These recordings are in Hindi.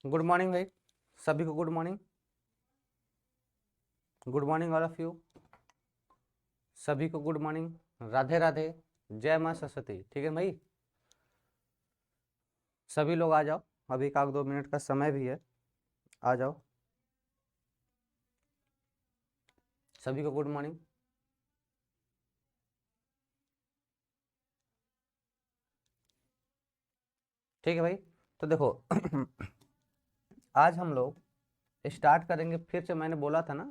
गुड मॉर्निंग भाई, सभी को good morning. Good morning all of you, सभी को गुड मॉर्निंग। राधे राधे, जय माँ सरस्वती। ठीक है भाई, सभी लोग आ जाओ, अभी 1-2 मिनट का समय भी है, आ जाओ। सभी को गुड मॉर्निंग। ठीक है भाई, तो देखो आज हम लोग स्टार्ट करेंगे फिर से। मैंने बोला था ना,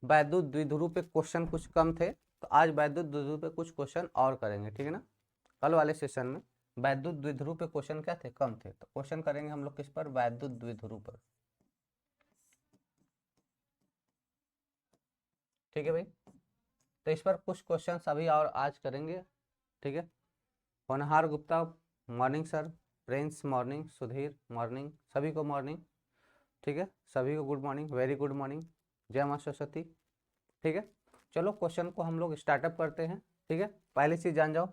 वैद्युत द्विध्रुव पे क्वेश्चन कुछ कम थे, तो आज वैद्युत द्विध्रुव पे कुछ क्वेश्चन और करेंगे, ठीक है ना। कल वाले सेशन में वैद्युत द्विध्रुव पे क्वेश्चन क्या थे, कम थे, तो क्वेश्चन करेंगे हम लोग किस पर, वैद्युत द्विध्रुव पर। ठीक है भाई, तो इस पर कुछ क्वेश्चन अभी और आज करेंगे, ठीक है। होनहार Gupta morning sir, Prince morning, Sudhir morning, सभी को मॉर्निंग। ठीक है, सभी को good morning, very good morning, जय माँ सरस्वती। ठीक है, चलो क्वेश्चन को हम लोग स्टार्टअप करते हैं। ठीक है, पहली चीज जान जाओ,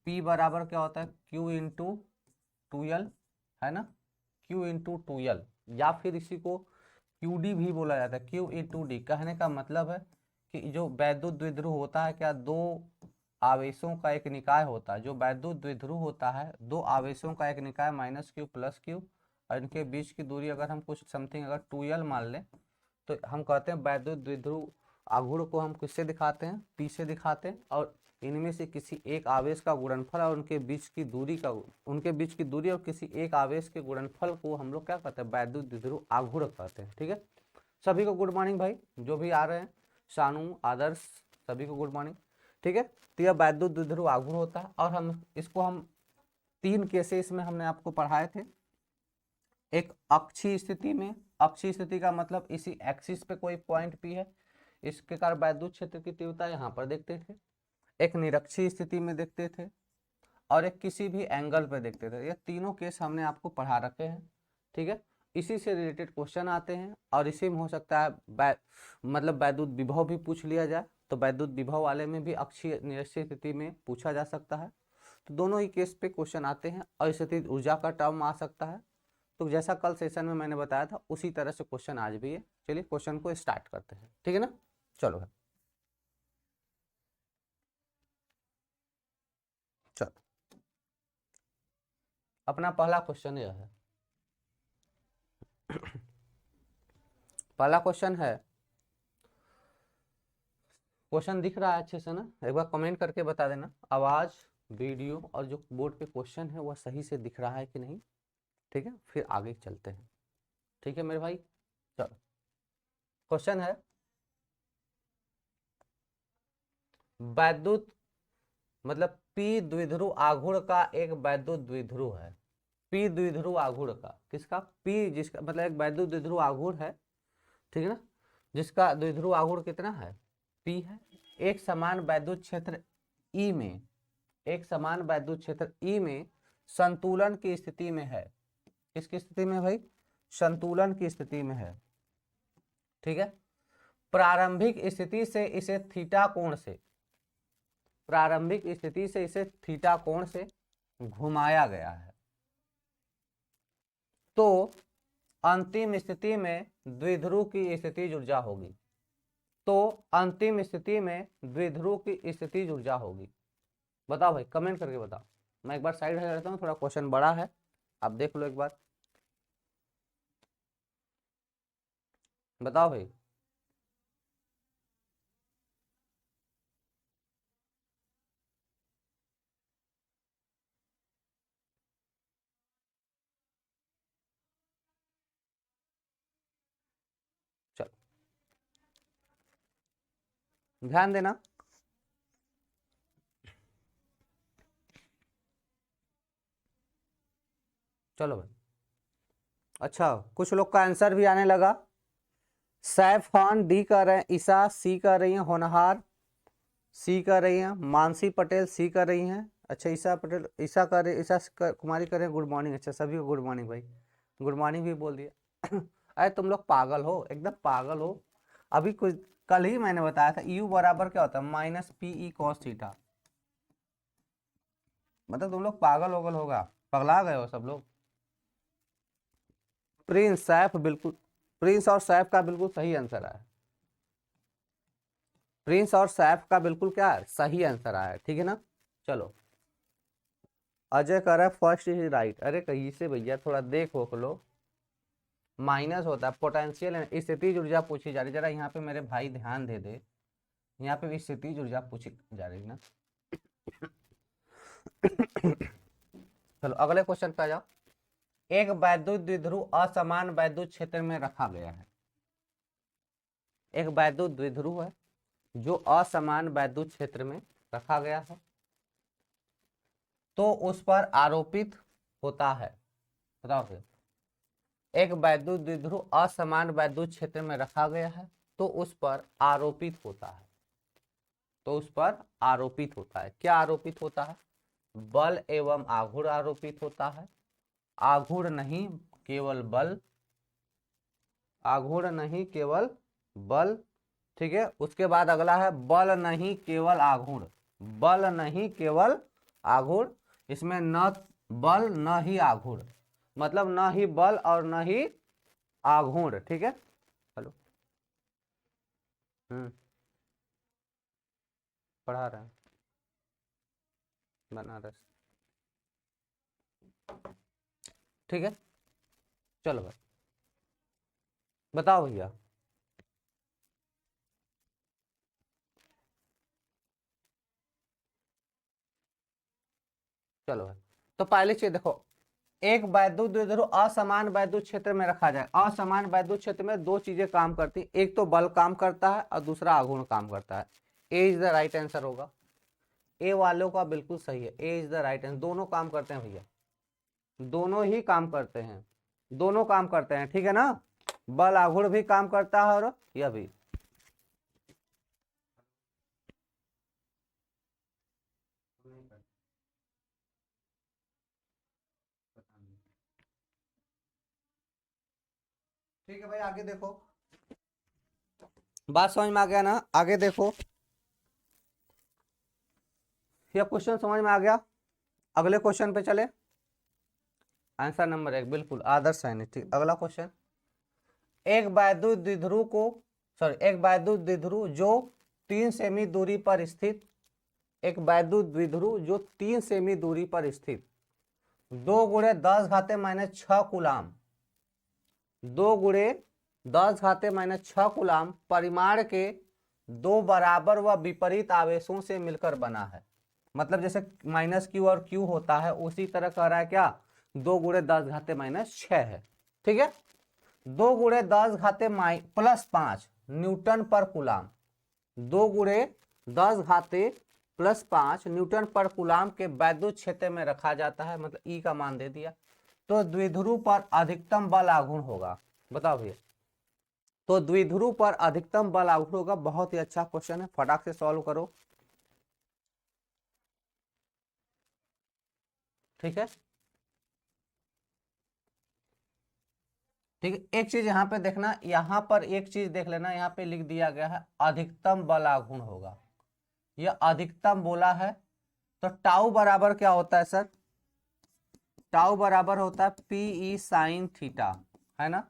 P बराबर क्या होता है, Q इंटू 2L, है ना। Q इंटू 2L, या फिर इसी को QD भी बोला जाता है, Q इंटू डी। कहने का मतलब है कि जो वैद्युत द्विध्रुव होता है, क्या दो आवेशों का एक निकाय होता है। जो वैद्युत द्विध्रुव होता है, दो आवेशों का एक निकाय माइनस क्यू प्लस क्यू, और इनके बीच की दूरी अगर हम कुछ समथिंग अगर 2L मान लें, तो हम कहते हैं वैद्युत द्विध्रुव आघूर्ण को हम किससे दिखाते हैं, P से दिखाते हैं। और इनमें से किसी एक आवेश का गुणनफल और उनके बीच की दूरी का, उनके बीच की दूरी और किसी एक आवेश के गुणनफल को हम लोग क्या कहते हैं, वैद्युत द्विध्रुव आघूर्ण कहते हैं। ठीक है, सभी को गुड मॉर्निंग भाई, जो भी आ रहे हैं, शानू, आदर्श, सभी को गुड मॉर्निंग। ठीक है, तो यह वैद्युत द्विध्रुव आघूर्ण होता है, और हम इसको हम 3 केसेस में हमने आपको पढ़ाए थे। एक अक्षीय स्थिति में, अक्षीय स्थिति का मतलब इसी एक्सिस पे कोई पॉइंट पी है, इसके कारण वैद्युत क्षेत्र की तीव्रता यहाँ पर देखते थे। एक निरक्षीय स्थिति में देखते थे, और एक किसी भी एंगल पे देखते थे। ये तीनों केस हमने आपको पढ़ा रखे हैं। ठीक है, इसी से रिलेटेड क्वेश्चन आते हैं, और इसी में हो सकता है मतलब वैद्युत विभव भी पूछ लिया जाए, तो वैद्युत विभव वाले में भी अक्षीय निरक्षीय स्थिति में पूछा जा सकता है। तो दोनों ही केस पे क्वेश्चन आते हैं, और स्थितिज ऊर्जा का टर्म आ सकता है। तो जैसा कल सेशन में मैंने बताया था, उसी तरह से क्वेश्चन आज भी है। चलिए क्वेश्चन को स्टार्ट करते हैं, ठीक है ना। चलो भाई, चलो अपना पहला क्वेश्चन यह है। पहला क्वेश्चन है, क्वेश्चन दिख रहा है अच्छे से ना, एक बार कमेंट करके बता देना, आवाज, वीडियो और जो बोर्ड पे क्वेश्चन है वह सही से दिख रहा है कि नहीं। ठीक है, फिर आगे चलते हैं। ठीक है मेरे भाई, चलो क्वेश्चन है, वैद्युत मतलब पी द्विध्रुव आघूर्ण का एक वैद्युत द्विध्रुव है। पी द्विध्रुव आघूर्ण का, किसका, पी जिसका मतलब एक वैद्युत द्विध्रुव आघूर्ण है, ठीक है ना, जिसका द्विध्रुव आघूर्ण कितना है, पी है। एक समान वैद्युत क्षेत्र ई में, एक समान वैद्युत क्षेत्र ई में संतुलन की स्थिति में है। किसकी स्थिति में भाई, संतुलन की स्थिति में है। ठीक है, प्रारंभिक स्थिति से इसे थीटा कोण से, प्रारंभिक स्थिति से इसे थीटा कोण से घुमाया गया है। तो अंतिम स्थिति में द्विध्रुव की स्थितिज ऊर्जा होगी। तो अंतिम स्थिति में द्विध्रुव की स्थितिज ऊर्जा होगी। बताओ भाई, कमेंट करके बताओ। मैं एक बार साइड हटा लेता हूँ, थोड़ा क्वेश्चन बड़ा है, आप देख लो एक बार, बताओ भाई। चलो ध्यान देना। चलो भाई, अच्छा कुछ लोग का आंसर भी आने लगा। सैफ खान डी कर रहे हैं, ईशा सी कर रही हैं, होनहार सी कर रही हैं, मानसी पटेल सी कर रही हैं। अच्छा ईशा पटेल, ईशा कर रही, कुमारी कर रहे हैं, गुड मॉर्निंग। अच्छा सभी को गुड मॉर्निंग भाई, गुड मॉर्निंग भी बोल दिया। अरे तुम लोग पागल हो, एकदम पागल हो। अभी कुछ कल ही मैंने बताया था, यू बराबर क्या होता है, minus p E cos theta. मतलब तुम लोग पागल होगल होगा, पगला गए हो सब लोग। प्रिंस सैफ बिल्कुल, प्रिंस और सैफ का बिल्कुल सही आंसर है। प्रिंस और सैफ का बिल्कुल क्या है, सही आंसर आया, ठीक है ना। चलो अजय कह रहा है फर्स्ट इज राइट। अरे कहीं से भैया थोड़ा देखो लो, माइनस होता है पोटेंशियल स्थितिज ऊर्जा पूछी जा रही, जरा यहाँ पे मेरे भाई ध्यान दे दे, यहाँ पे भी स्थितिज ऊर्जा पूछी जा रही ना। चलो अगले क्वेश्चन पे आ जाओ। एक वैद्युत द्विध्रुव असमान वैद्युत क्षेत्र में रखा गया है। एक वैद्युत द्विध्रुव है जो असमान वैद्युत क्षेत्र में रखा गया है, तो उस पर आरोपित होता है, बताओ फिर। एक वैद्युत द्विध्रुव असमान वैद्युत क्षेत्र में रखा गया है तो उस पर आरोपित होता है, तो उस पर आरोपित होता है। क्या आरोपित होता है? बल एवं आघूर्ण आरोपित होता है। आघूर्ण नहीं केवल बल, आघूर्ण नहीं केवल बल, ठीक है। उसके बाद अगला है बल नहीं केवल आघूर्ण, बल नहीं केवल आघूर्ण, इसमें न बल न ही आघूर्ण, मतलब न ही बल और न ही आघूर्ण, ठीक है। हेलो पढ़ा रहे हैं बनारस, ठीक है। चलो भाई बताओ भैया। चलो भाई, तो पहले चीज देखो, एक वैद्युत द्विध्रुव असमान वैद्युत क्षेत्र में रखा जाए। असमान वैद्युत क्षेत्र में दो चीजें काम करती, एक तो बल काम करता है और दूसरा आघूर्ण काम करता है। ए इज द राइट आंसर होगा, ए वालों का बिल्कुल सही है, ए इज द राइट आंसर। दोनों काम करते हैं भैया, दोनों ही काम करते हैं, दोनों काम करते हैं, ठीक है ना। बल आघूर्ण भी काम करता है और यह भी। ठीक है भाई आगे देखो, बात समझ में आ गया ना। आगे देखो, यह क्वेश्चन समझ में आ गया। अगले क्वेश्चन पे चले। आंसर नंबर 1 बिल्कुल आदर्श सैनिक, ठीक। अगला क्वेश्चन, एक वैद्युत द्विध्रुव को, सॉरी, एक वैद्युत द्विध्रुव जो 3 सेमी दूरी पर स्थित, एक वैद्युत द्विध्रुव जो 3 सेमी दूरी पर स्थित 2 गुणे 10 घाते माइनस 6 कूलाम, 2 गुणे 10 घाते माइनस 6 कूलाम परिमाण के दो बराबर व विपरीत आवेशों से मिलकर बना है। मतलब जैसे माइनस क्यू और क्यू होता है उसी तरह कह रहा है क्या, 2 गुणे 10 घाते माइनस 6 है, ठीक है। 2 गुणे 10 घाते प्लस 5 न्यूटन पर कूलाम, 2 गुणे 10 घाते प्लस 5 न्यूटन पर कूलाम के वैद्युत क्षेत्र में रखा जाता है, मतलब ई का मान दे दिया। तो द्विध्रुव पर अधिकतम बल आघूर्ण होगा, बताओ भैया। तो द्विध्रुव पर अधिकतम बल आघूर्ण होगा। बहुत ही अच्छा क्वेश्चन है, फटाक से सॉल्व करो, ठीक है। ठीक है, एक चीज यहाँ पे देखना, यहाँ पर एक चीज देख लेना, यहाँ पे लिख दिया गया है अधिकतम बल आघूर्ण होगा, यह अधिकतम बोला है। तो टाउ बराबर क्या होता है सर, टाउ बराबर होता है पी साइन थीटा, है ना।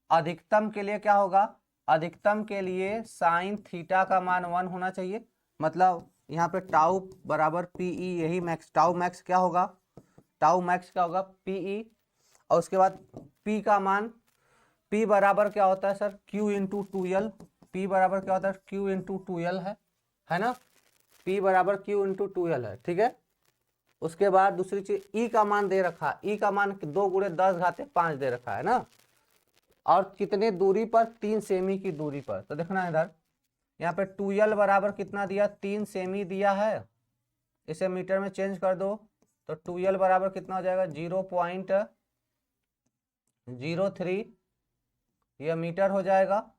अधिकतम के लिए क्या होगा, अधिकतम के लिए साइन थीटा का मान 1 होना चाहिए, मतलब यहाँ पे टाउ बराबर पीई, यही मैक्स, टाउ मैक्स क्या होगा, टाउ मैक्स क्या होगा पीई। और उसके बाद पी का मान, पी बराबर क्या होता है sir, Q into two L, P बराबर क्या होता है क्यू इंटू टू एल है ना, पी बराबर क्यू इंटू टू एल है, ठीक है। उसके बाद दूसरी चीज ई का मान दे रखा, ई का मान 2 गुणे 10 घाते 5 दे रखा है ना, और कितने दूरी पर, 3 सेमी की दूरी पर। तो देखना इधर, यहाँ पे 2l बराबर कितना दिया, 3 सेमी दिया है, इसे मीटर में चेंज कर दो, तो 2l बराबर कितना हो जाएगा 0.03, यह मीटर हो जाएगा।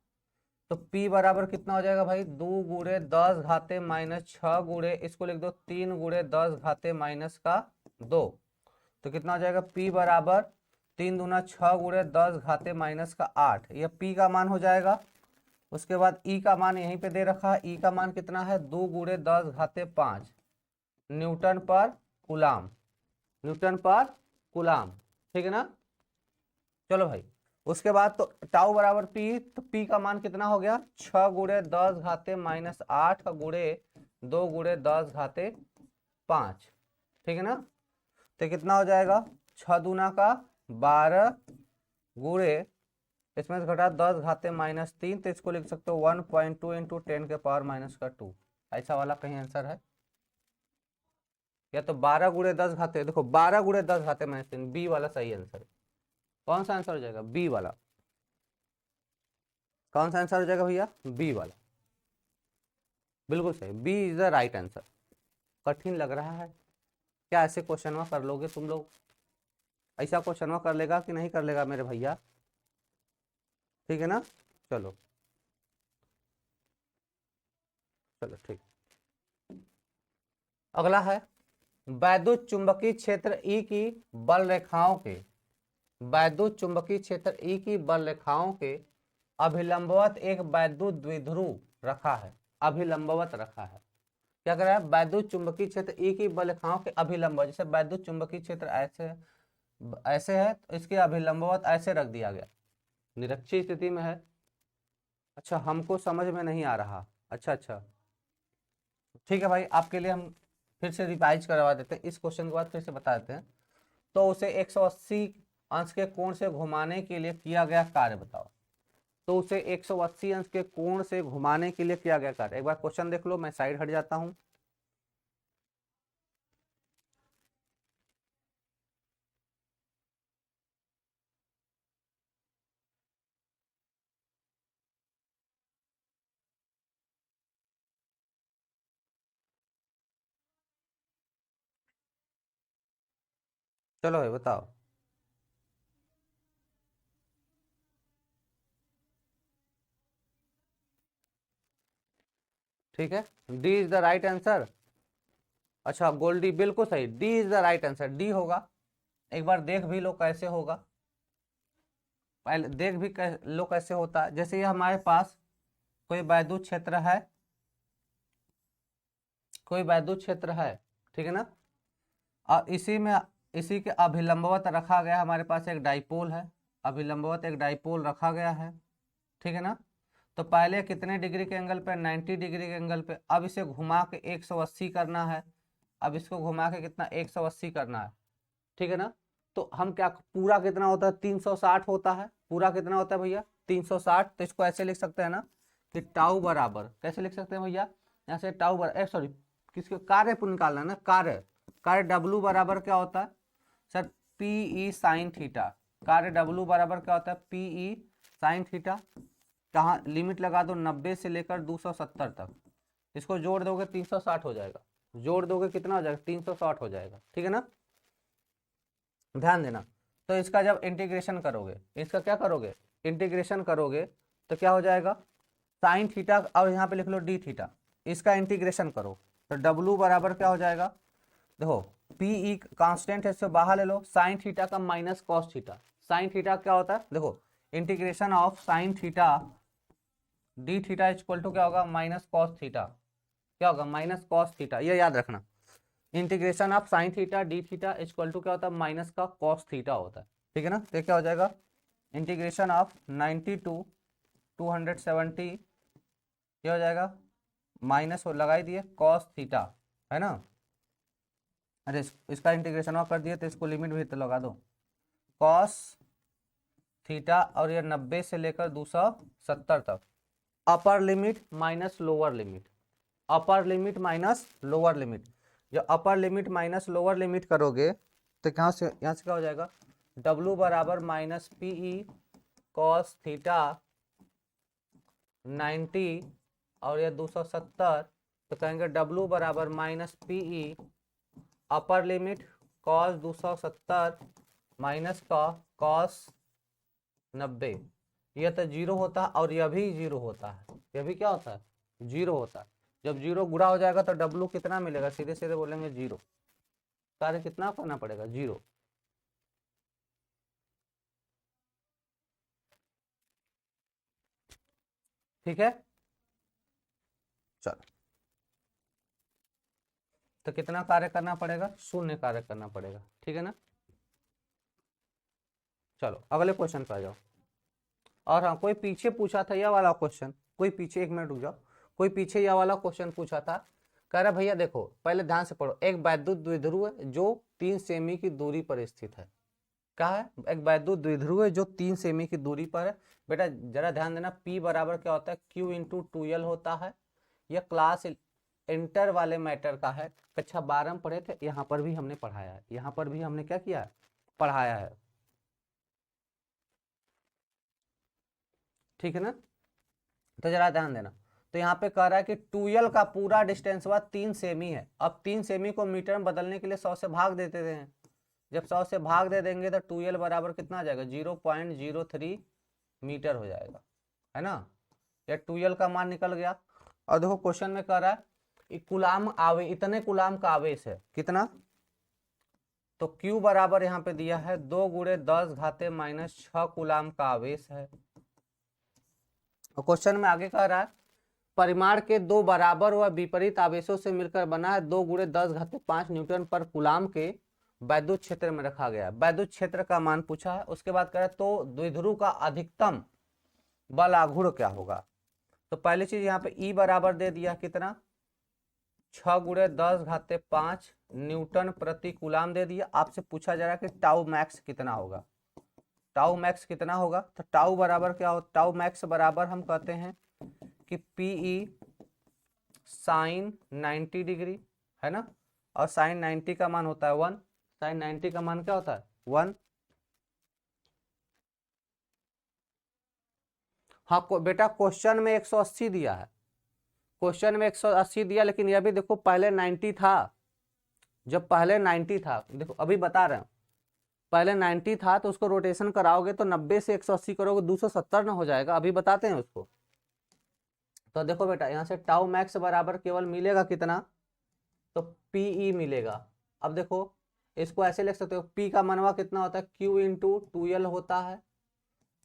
तो P बराबर कितना हो जाएगा भाई, 2 गुणे 10 घाते माइनस 6 गुणे, इसको लिख दो 3 गुणे 10 घाते माइनस का 2, तो कितना हो जाएगा P बराबर 3 दूना 6 गुणे 10 घाते माइनस का 8, यह P का मान हो जाएगा। उसके बाद E का मान यहीं पे दे रखा है, E का मान कितना है 2 गुणे 10 घाते 5 न्यूटन पर कूलाम, न्यूटन पर कूलाम, ठीक है ना। चलो भाई उसके बाद तो टाउ बराबर पी, तो पी का मान कितना हो गया 6 गुणे 10 घाते माइनस 8 गुणे 2 गुणे 10 घाते 5, ठीक है ना। तो कितना हो जाएगा 6 दूना का 12 गुणे इसमें से घटा 10 घाते माइनस 3, तो इसको लिख सकते हो 1.2 इंटू 10 के पावर माइनस का 2। ऐसा वाला कहीं आंसर है, या तो 12 गुणे 10 घाते, देखो 12 गुणे 10 घाते माइनस 3, बी वाला सही आंसर है। कौन सा आंसर हो जाएगा बी वाला, कौन सा आंसर हो जाएगा भैया बी वाला, बिल्कुल सही, B is the right answer. कठिन लग रहा है क्या, ऐसे क्वेश्चन कर लोगे तुम लोग, ऐसा क्वेश्चन कर लेगा कि नहीं कर लेगा मेरे भैया, ठीक है ना। चलो चलो ठीक, अगला है वैद्युत चुंबकीय क्षेत्र ई की बल रेखाओं के, वैद्युत चुंबकीय क्षेत्र ई की बल रेखाओं के अभिलंबवत एक वैद्युत द्विध्रुव रखा है, अभिलंबवत रखा है। क्या कर रहा है, वैद्युत चुंबकीय क्षेत्र ई की बल रेखाओं के अभिलंब, जैसे वैद्युत चुंबकीय क्षेत्र ऐसे ऐसे है तो इसके अभिलंबवत ऐसे रख दिया गया, निरक्षीय स्थिति में है। अच्छा हमको समझ में नहीं आ रहा, अच्छा अच्छा ठीक है भाई, आपके लिए हम फिर से रिवाइज करवा देते हैं, इस क्वेश्चन के बाद फिर से बता देते हैं। तो उसे 180 अंश के कोण से घुमाने के लिए किया गया कार्य बताओ, तो उसे 180 अंश के कोण से घुमाने के लिए किया गया कार्य, एक बार क्वेश्चन देख लो, मैं साइड हट जाता हूं। चलो भाई बताओ। ठीक है, D is the right answer. अच्छा गोल्डी बिल्कुल सही, D is the right answer, D होगा। एक बार देख भी लो कैसे होगा, पहले देख भी लो कैसे होता है। जैसे ये हमारे पास कोई वैद्युत क्षेत्र है, कोई वैद्युत क्षेत्र है, ठीक है ना, और इसी में इसी के अभिलंबवत रखा गया, हमारे पास एक डाइपोल है, अभिलंबवत एक डाइपोल रखा गया है, ठीक है ना। तो पहले कितने डिग्री के एंगल पे, 90 डिग्री के एंगल पे, अब इसे घुमा के 180 करना है, अब इसको घुमा के कितना 180 करना है, ठीक है ना। तो हम क्या, पूरा कितना होता है 360 होता है, पूरा कितना होता है भैया 360, तो इसको ऐसे लिख सकते हैं ना कि टाउ बराबर, कैसे लिख सकते हैं भैया, यहाँ से टाउ बराबर, सॉरी किसके कार्य को निकालना है ना, कार्य, कार्य डब्लू बराबर क्या होता है sir, P E sine theta, कार्य डब्लू बराबर क्या होता है पी ई साइन थीटा, कहाँ लिमिट लगा दो 90 से लेकर 270 तक, इसको जोड़ दोगे 360 हो जाएगा, जोड़ दोगे कितना हो जाएगा 360 हो जाएगा, ठीक है ना, ध्यान देना। तो इसका जब इंटीग्रेशन करोगे, इसका क्या करोगे इंटीग्रेशन करोगे, तो क्या हो जाएगा साइन थीटा, अब यहाँ पे लिख लो डी थीटा, इसका इंटीग्रेशन करो तो डब्लू बराबर क्या हो जाएगा, देखो पी ई कांस्टेंट है, इससे बाहर ले लो, साइन थीटा का minus cos theta, sine theta क्या होता है देखो, integration of sine theta d theta equal to क्या होगा माइनस कॉस थीटा, क्या होगा माइनस कॉस थीटा, ये याद रखना, integration of sine theta d theta equal to क्या होता है माइनस का कॉस थीटा होता है, ठीक है ना। तो क्या हो जाएगा इंटीग्रेशन ऑफ 90 टू 270, क्या हो जाएगा माइनस लगा ही दिए कॉस थीटा, है ना। अरे इसका इंटीग्रेशन और कर दिए तो इसको लिमिट भी तो लगा दो, कॉस थीटा, और ये 90 से लेकर 270 तक, upper limit minus lower limit, upper limit minus lower limit, जो upper limit minus lower limit करोगे तो यहाँ से क्या हो जाएगा W बराबर minus p E cos theta 90 और ये 270, तो कहेंगे W बराबर minus p E upper limit cos 270 minus का कॉस 90, यह तो जीरो होता है और यह भी जीरो होता है, यह भी क्या होता है जीरो होता है। जब जीरो गुणा हो जाएगा तो डब्लू कितना मिलेगा, सीधे सीधे बोलेंगे जीरो, कार्य कितना करना पड़ेगा जीरो, ठीक है। चलो तो कितना कार्य करना पड़ेगा, शून्य कार्य करना पड़ेगा, ठीक है ना। चलो अगले क्वेश्चन पे आ जाओ। और हाँ, कोई पीछे पूछा था यह वाला क्वेश्चन, कोई पीछे, एक मिनट रुक जाओ, कोई पीछे यह वाला क्वेश्चन पूछा था, कह रहा भैया देखो पहले ध्यान से पढ़ो, एक वैद्युत द्विध्रुव है जो 3 सेमी की दूरी पर स्थित है। क्या है? एक वैद्युत द्विध्रुव है जो 3 सेमी की दूरी पर है। बेटा जरा ध्यान देना, P बराबर क्या होता है, Q इंटू 2L होता है। यह क्लास इंटर वाले मैटर का है, कक्षा 12 में पढ़े थे, यहाँ पर भी हमने पढ़ाया है, यहाँ पर भी हमने क्या किया है, पढ़ाया है। ठीक है ना? तो जरा ध्यान देना, तो यहाँ पे कह रहा है कि 2L का पूरा डिस्टेंस हुआ 3 सेमी है। अब 3 सेमी को मीटर में बदलने के लिए 100 से भाग देते हैं। जब 100 से भाग दे देंगे तो 2L बराबर कितना आ जाएगा, 0.03 मीटर हो जाएगा, है ना? या 2L का मान निकल गया। और देखो क्वेश्चन में कह रहा है कुलाम आवेश, इतने कुलाम का आवेश है, कितना? तो Q बराबर यहाँ पे दिया है 2 गुणे 10 घाते -6 कुलाम का आवेश है। और क्वेश्चन में आगे कह रहा है परिमाण के दो बराबर व विपरीत आवेशों से मिलकर बना है 2 गुणे 10 घाते 5 न्यूटन पर कुलाम के वैद्युत क्षेत्र में रखा गया। वैद्युत क्षेत्र का मान पूछा है। उसके बाद कह रहा है तो द्विध्रुव का अधिकतम बल आघूर्ण क्या होगा। तो पहली चीज यहाँ पे E बराबर दे दिया कितना, 6 गुणे 10 घाते 5 न्यूटन प्रति कुलाम दे दिया। आपसे पूछा जा रहा है कि टाउ मैक्स कितना होगा। टाउ मैक्स कितना होगा, तो टाउ बराबर क्या हो, टाउ मैक्स बराबर हम कहते हैं कि PE साइन 90 डिग्री, है ना? और साइन 90 का मान होता है 1। साइन 90 का मान क्या होता है, 1। हाँ बेटा क्वेश्चन में 180 दिया है, क्वेश्चन में 180 दिया, लेकिन यह भी देखो पहले 90 था। जब पहले 90 था, देखो अभी बता रहे हैं, पहले 90 था तो उसको रोटेशन कराओगे तो 90 से 180 करोगे 270 ना हो जाएगा। अभी बताते हैं उसको। तो देखो बेटा यहाँ से टाउ मैक्स बराबर केवल मिलेगा कितना, तो PE मिलेगा। अब देखो इसको ऐसे लिख सकते हो, P का मनवा कितना होता है, Q इंटू 2L होता है,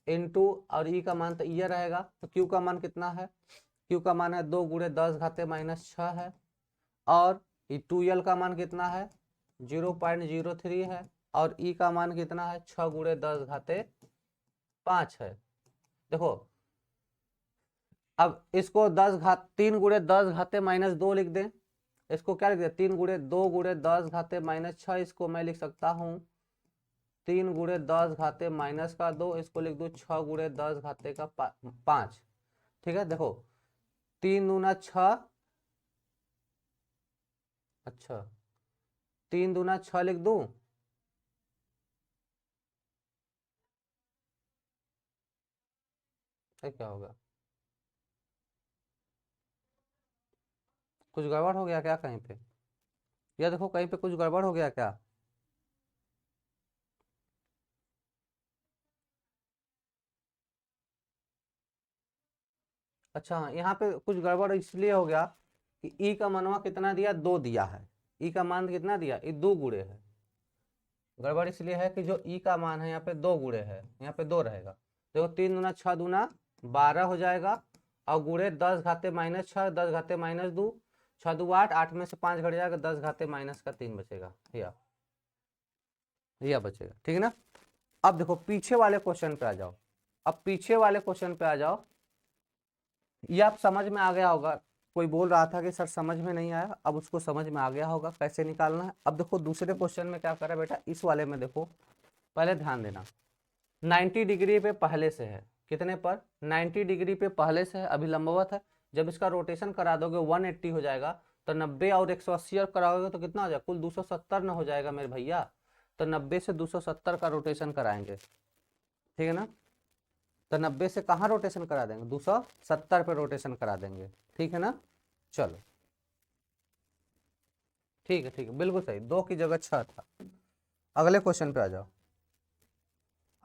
इंटू और E का मान तो ये रहेगा। तो Q का मान कितना है, Q का मान है 2 गुणे 10 घाते -6 है, और 2L का मान कितना है 0.03 है, और E का मान कितना है 6 गुणे 10 घाते 5 है। देखो अब इसको 3 गुणे 10 घाते -2 लिख दें, इसको क्या लिख दे, 2 गुणे 10 घाते -6, इसको मैं लिख सकता हूँ 3 गुणे 10 घाते -2, इसको लिख दो 6 गुणे 10 घाते का 5। ठीक है, देखो 3 दूना 6, अच्छा 3 दूना 6 लिख दूं, क्या होगा, कुछ गड़बड़ हो गया क्या कहीं पे, या देखो कहीं पे कुछ गड़बड़ हो गया क्या? अच्छा यहाँ पे कुछ गड़बड़ इसलिए हो गया कि ई का मनवा कितना दिया, 2 दिया है। ई का मान कितना दिया, ये 2 गुणे है। गड़बड़ इसलिए है कि जो ई का मान है यहाँ पे 2 गुणे है, यहाँ पे 2 रहेगा। देखो 3 दूना 6 दूना 12 हो जाएगा, और गुणे 10 घाते -6, 10 घाते -2, 6 दू 8, 8 में से 5 घट जाएगा, 10 घाते -3 बचेगा, यह बचेगा। ठीक है ना? अब देखो पीछे वाले क्वेश्चन पे आ जाओ। अब पीछे वाले क्वेश्चन पे आ जाओ, ये आप समझ में आ गया होगा। कोई बोल रहा था कि सर समझ में नहीं आया, अब उसको समझ में आ गया होगा कैसे निकालना है। अब देखो दूसरे क्वेश्चन में क्या करा बेटा, इस वाले में देखो पहले ध्यान देना, 90 डिग्री पे पहले से है, कितने पर, 90 डिग्री पे पहले से है, अभी लंबवत है। जब इसका रोटेशन करा दोगे 180 हो जाएगा, तो 90 और 180 और कराओगे तो कितना हो जाएगा, कुल 270 ना हो जाएगा मेरे भैया। तो 90 से 270 का रोटेशन कराएंगे, ठीक है ना? तो 90 से कहाँ रोटेशन करा देंगे, 270 पे रोटेशन करा देंगे, ठीक है ना? चलो ठीक है बिल्कुल सही, 2 की जगह 6 था। अगले क्वेश्चन पे आ जाओ।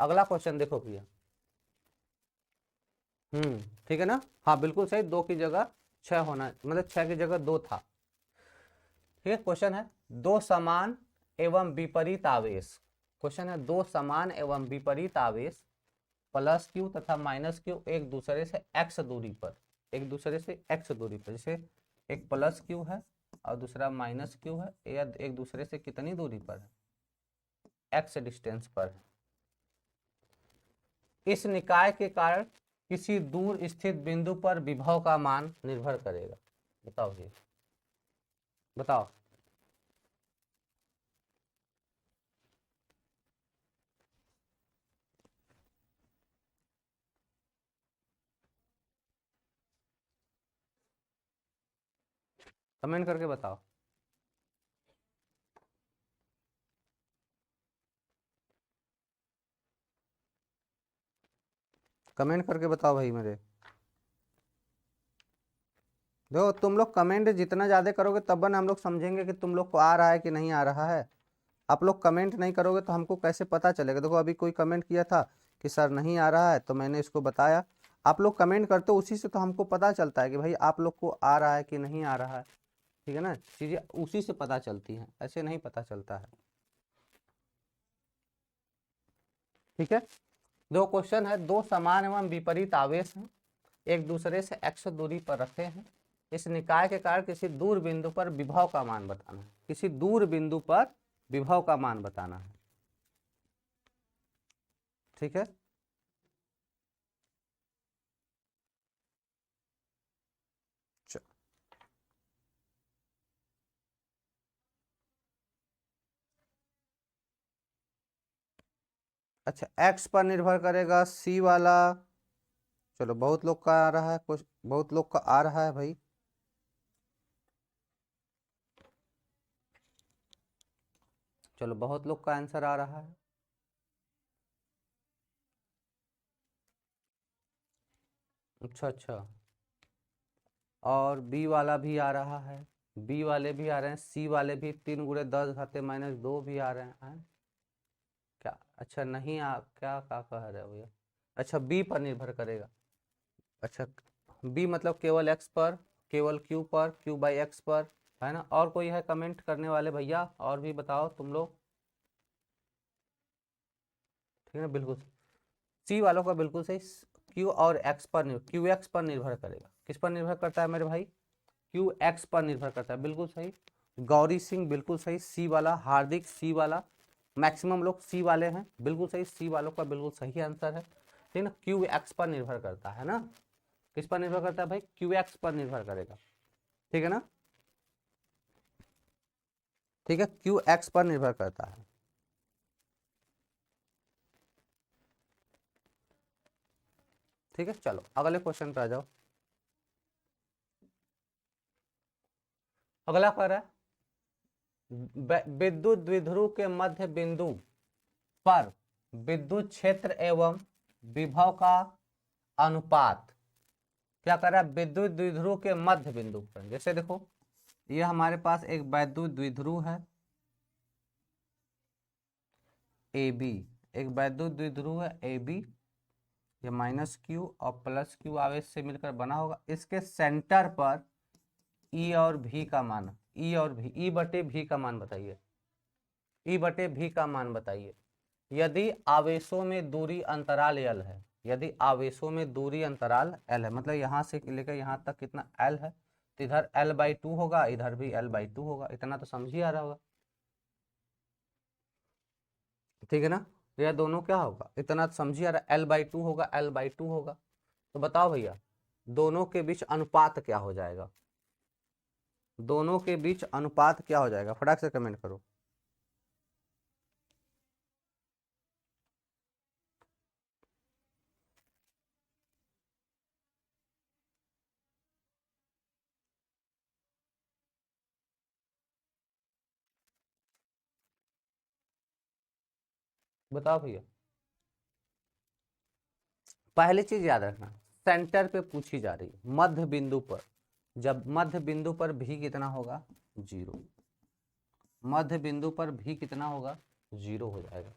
अगला क्वेश्चन देखो भैया, ठीक है ना? हाँ बिल्कुल सही, 2 की जगह 6 होना, मतलब 6 की जगह 2 था। ठीक है, क्वेश्चन है दो समान एवं विपरीत आवेश, क्वेश्चन है दो समान एवं विपरीत आवेश प्लस क्यू तथा माइनस क्यू एक दूसरे से एक्स दूरी पर, एक दूसरे से एक्स दूरी पर, जैसे एक प्लस क्यू है और दूसरा माइनस क्यू है, या एक दूसरे से कितनी दूरी पर है, एक्स डिस्टेंस पर है। इस निकाय के कारण किसी दूर स्थित बिंदु पर विभव का मान निर्भर करेगा। बताओ जी, बताओ। कमेंट करके बताओ। कमेंट करके बताओ भाई मेरे। देखो तुम लोग कमेंट जितना ज़्यादा करोगे तब ना हम लोग समझेंगे कि तुम लोग को आ रहा है कि नहीं आ रहा है। आप लोग कमेंट नहीं करोगे तो हमको कैसे पता चलेगा। देखो अभी कोई कमेंट किया था कि सर नहीं आ रहा है, तो मैंने इसको बताया। आप लोग कमेंट करते हो, उसी से तो हमको पता चलता है कि भाई आप लोग को आ रहा है कि नहीं आ रहा है। ठीक है ना, चीज़ें उसी से पता चलती हैं, ऐसे नहीं पता चलता है। ठीक है, दो क्वेश्चन है। दो समान एवं विपरीत आवेश हैं, एक दूसरे से x दूरी पर रखे हैं। इस निकाय के कारण किसी दूर बिंदु पर विभव का मान बताना है। किसी दूर बिंदु पर विभव का मान बताना है। ठीक है, अच्छा x पर निर्भर करेगा c वाला। चलो बहुत लोग का आ रहा है, कुछ बहुत लोग का आ रहा है भाई। चलो बहुत लोग का आंसर आ रहा है। अच्छा अच्छा, और बी वाला भी आ रहा है, बी वाले भी आ रहे हैं, सी वाले भी 3 × 10⁻² भी आ रहे हैं। क्या अच्छा नहीं क्या क्या कह रहे हो भैया। अच्छा बी पर निर्भर करेगा। अच्छा बी मतलब केवल एक्स पर, केवल क्यू पर, क्यू/एक्स पर, है ना। और कोई है कमेंट करने वाले भैया, और भी बताओ तुम लोग। ठीक है ना, बिल्कुल सी वालों का बिल्कुल सही। क्यू और एक्स पर, क्यू एक्स पर निर्भर करेगा। किस पर निर्भर करता है मेरे भाई? क्यू एक्स पर निर्भर करता है, बिल्कुल सही। गौरी सिंह बिल्कुल सही, सी वाला। हार्दिक सी वाला, मैक्सिमम लोग सी वाले हैं, बिल्कुल सही। सी वालों का बिल्कुल सही आंसर है। ठीक है ना, क्यू एक्स पर निर्भर करता है ना। किस पर निर्भर करता है भाई? क्यू एक्स पर निर्भर करेगा। ठीक है ना, ठीक है, क्यू एक्स पर निर्भर करता है। ठीक है, चलो अगले क्वेश्चन पे आ जाओ। अगला कह रहा है विद्युत द्विध्रुव के मध्य बिंदु पर विद्युत क्षेत्र एवं विभव का अनुपात। क्या कर रहा है? विद्युत द्विध्रुव के मध्य बिंदु पर, जैसे देखो ये हमारे पास एक वैद्युत द्विध्रुव है ए बी, एक वैद्युत द्विध्रुव है ए बी। ये -q और +q आवेश से मिलकर बना होगा। इसके सेंटर पर E और V का मान, E और V, E/V का मान बताइए। E/V का मान बताइए। यदि आवेशों में दूरी अंतराल L है, यदि आवेशों में दूरी अंतराल L है, मतलब यहाँ से लेकर यहाँ तक कितना L है, तो इधर L/2 होगा, इधर भी L/2 होगा। इतना तो समझ ही आ रहा होगा। ठीक है ना, यह दोनों क्या होगा, इतना तो समझ ही आ रहा है। L/2 होगा, L/2 होगा। तो बताओ भैया दोनों के बीच अनुपात क्या हो जाएगा? दोनों के बीच अनुपात क्या हो जाएगा? फटाक से कमेंट करो। बताओ भैया। पहली चीज याद रखना, सेंटर पे पूछी जा रही है, मध्य बिंदु पर। जब मध्य बिंदु पर भी कितना होगा? 0। मध्य बिंदु पर भी कितना होगा? 0 हो जाएगा।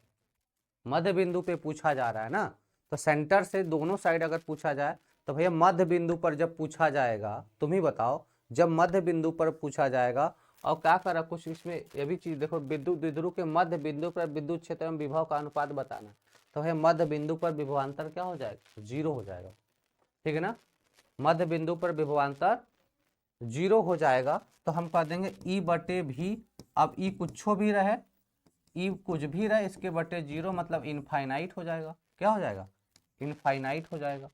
मध्य बिंदु पे पूछा जा रहा है ना, तो सेंटर से दोनों साइड अगर पूछा जाए तो भैया मध्य बिंदु पर जब पूछा जाएगा, तुम ही बताओ, जब मध्य बिंदु पर पूछा जाएगा और क्या करा कुछ इसमें ये भी चीज देखो, विद्युत द्विध्रुव के मध्य बिंदु पर विद्युत क्षेत्र एवं विभव का अनुपात बताना, तो भैया मध्य बिंदु पर विभवांतर क्या हो जाएगा? 0 हो जाएगा। ठीक है ना, मध्य बिंदु पर विभवांतर 0 हो जाएगा। तो हम कह देंगे E/V। अब E कुछ भी रहे, ई कुछ भी रहे, इसके बटे 0 मतलब इनफाइनाइट हो जाएगा। क्या हो जाएगा? इनफाइनाइट हो जाएगा।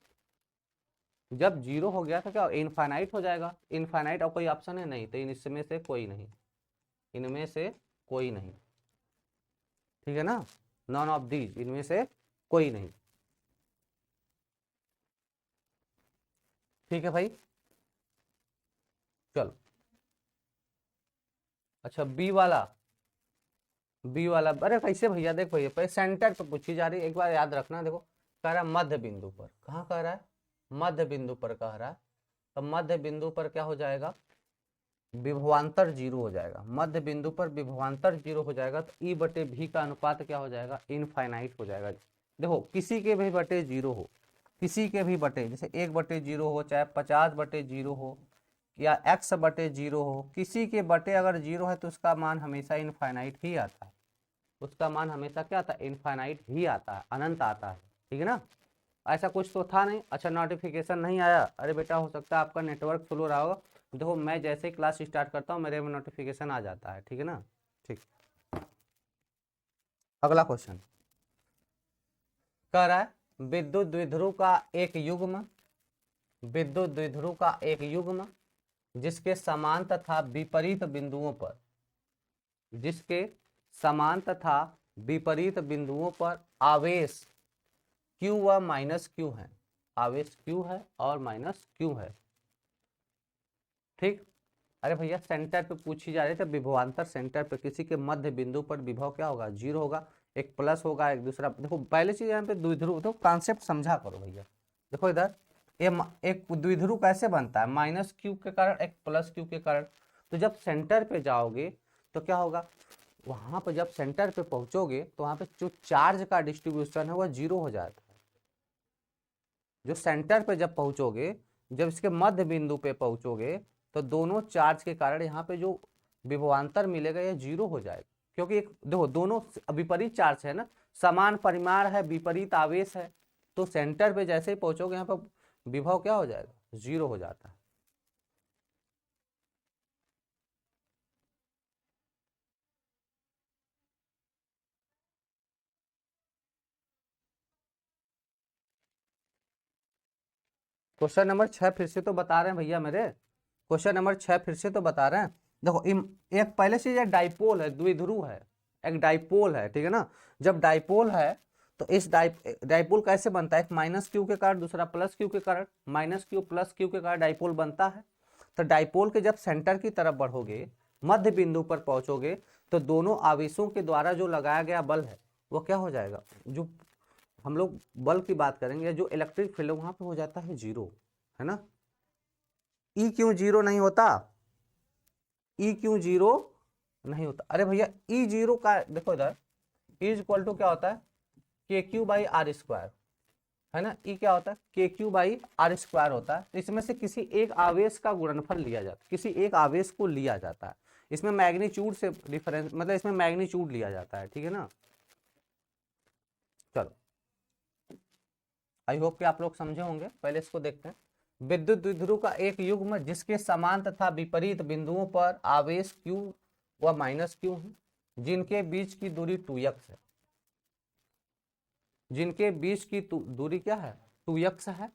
जब जीरो हो गया तो क्या इनफाइनाइट हो जाएगा। इनफाइनाइट और कोई ऑप्शन है नहीं, तो इनमें से कोई नहीं, इनमें से कोई नहीं, ठीक है ना, नॉन ऑफ दीज, इनमें से कोई नहीं। ठीक है भाई, चलो। अच्छा बी वाला अरे कैसे भैया, देख भैया पहले सेंटर पे पूछी जा रही है, एक बार याद रखना। देखो कह रहा है मध्य बिंदु पर, कहाँ कह रहा है, मध्य बिंदु पर कह रहा है, तो मध्य बिंदु पर क्या हो जाएगा, विभवांतर जीरो हो जाएगा। मध्य बिंदु पर विभवांतर जीरो हो जाएगा तो ई बटे भी का अनुपात क्या हो जाएगा, इनफाइनाइट हो जाएगा। देखो किसी के भी बटे जीरो हो, किसी के भी बटे, जैसे 1/0 हो, चाहे 50/0 हो, या x बटे जीरो हो, किसी के बटे अगर जीरो है तो उसका मान हमेशा इनफाइनाइट ही आता है, उसका मान हमेशा क्या आता है, इनफाइनाइट ही आता है, अनंत आता है, ठीक है ना। ऐसा कुछ तो था नहीं। अच्छा नोटिफिकेशन नहीं आया, अरे बेटा हो सकता है आपका नेटवर्क स्लो रहा होगा। देखो मैं जैसे ही क्लास स्टार्ट करता हूँ मेरे में नोटिफिकेशन आ जाता है, ठीक है ना। ठीक, अगला क्वेश्चन कह रहा है विद्युत द्विध्रुव का एक युग्म, विद्युत द्विध्रुव का एक युग्म जिसके समान तथा विपरीत बिंदुओं पर, जिसके समान तथा विपरीत बिंदुओं पर आवेश q व माइनस q है, आवेश q है और माइनस q है, ठीक। अरे भैया सेंटर पे पूछी जा रही है तो विभवांतर सेंटर पे किसी के मध्य बिंदु पर विभव क्या होगा, जीरो होगा, एक प्लस होगा एक दूसरा। देखो पहले चीज यहाँ पे द्विध्रुव, तो कॉन्सेप्ट समझा करो भैया। देखो इधर एक द्विध्रुव कैसे बनता है, माइनस क्यू के कारण एक प्लस क्यू के कारण। तो जब सेंटर पे जाओगे तो क्या होगा, वहां पर जब सेंटर पे पहुंचोगे तो वहां पे जो चार्ज का डिस्ट्रीब्यूशन है वह जीरो हो जाता है। जो सेंटर पे जब पहुंचोगे, जब इसके मध्य बिंदु पे पहुंचोगे तो दोनों चार्ज के कारण यहाँ पे जो विभवांतर मिलेगा यह जीरो हो जाएगा, क्योंकि एक देखो दोनों विपरीत चार्ज है ना, समान परिमाण है विपरीत आवेश है, तो सेंटर पे जैसे ही पहुंचोगे यहाँ पर विभव क्या हो जाएगा, जीरो हो जाता है। क्वेश्चन नंबर 6 फिर से तो बता रहे हैं भैया मेरे, क्वेश्चन नंबर 6 फिर से तो बता रहे हैं। देखो एक पहले से ये डाइपोल है, द्विध्रुव है, एक डाइपोल है, ठीक है ना। जब डाइपोल है तो इस डाइपोल कैसे बनता है, एक माइनस क्यू के कारण दूसरा प्लस क्यू के कारण, माइनस क्यू प्लस क्यू के कारण डाइपोल बनता है। तो डाइपोल के जब सेंटर की तरफ बढ़ोगे, मध्य बिंदु पर पहुंचोगे, तो दोनों आवेशों के द्वारा जो लगाया गया बल है वो क्या हो जाएगा, जो हम लोग बल की बात करेंगे, जो इलेक्ट्रिक फील्ड है वहां पे हो जाता है जीरो, है ना। ई क्यों जीरो नहीं होता, ई क्यों जीरो नहीं होता, अरे भैया ई जीरो का देखो इधर, ई इक्वल टू क्या होता है, के क्यू बाई आर स्क्वायर, है ना। ई क्या होता है, के क्यू बाई आर स्क्वायर होता है। तो इसमें से किसी एक आवेश का गुणनफल लिया जाता है, किसी एक आवेश को लिया जाता है, इसमें मैग्नीट्यूड से डिफरेंस, मतलब इसमें मैग्नीट्यूड लिया जाता है, ठीक है ना। चलो आई होप कि आप लोग समझे होंगे, पहले इसको देखते हैं। विद्युत द्विध्रुव का एक युग्म जिसके समान तथा विपरीत बिंदुओं पर आवेश q व माइनस q है, जिनके बीच की दूरी 2x है, जिनके बीच की दूरी क्या है, 2x है।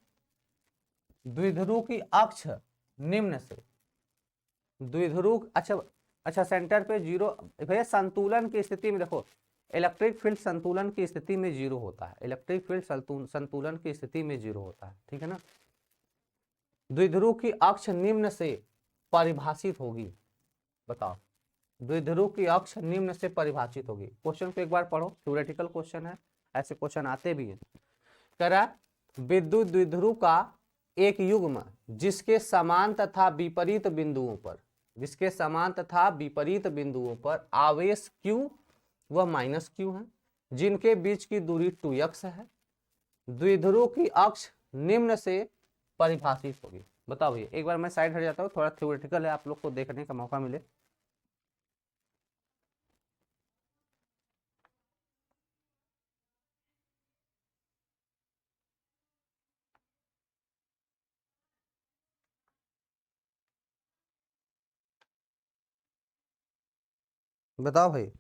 द्विध्रुव की अक्ष निम्न से, द्विध्रुव अच्छा, अच्छा सेंटर पे जीरो, भैया संतुलन की स्थिति में देखो, इलेक्ट्रिक फील्ड संतुलन की स्थिति में जीरो होता है, इलेक्ट्रिक फील्ड संतुलन की स्थिति में जीरो होता है, ठीक है ना। द्विध्रुव की अक्ष निम्न से परिभाषित होगी, बताओ, द्विध्रुव की अक्ष निम्न से परिभाषित होगी। क्वेश्चन को एक बार पढ़ो, थ्योरेटिकल क्वेश्चन है, ऐसे क्वेश्चन आते भी हैं। कह रहा विद्युत द्विध्रुव का एक युग्म जिसके समान तथा विपरीत बिंदुओं पर, जिसके समान तथा विपरीत बिंदुओं पर आवेश q व माइनस q है, जिनके बीच की दूरी 2x है, द्विध्रुव की अक्ष निम्न से परिभाषित होगी। बताओ भैया, एक बार मैं साइड हट जाता हूँ, थोड़ा थ्योरेटिकल है, आप लोग को देखने का मौका मिले। बताओ भाई,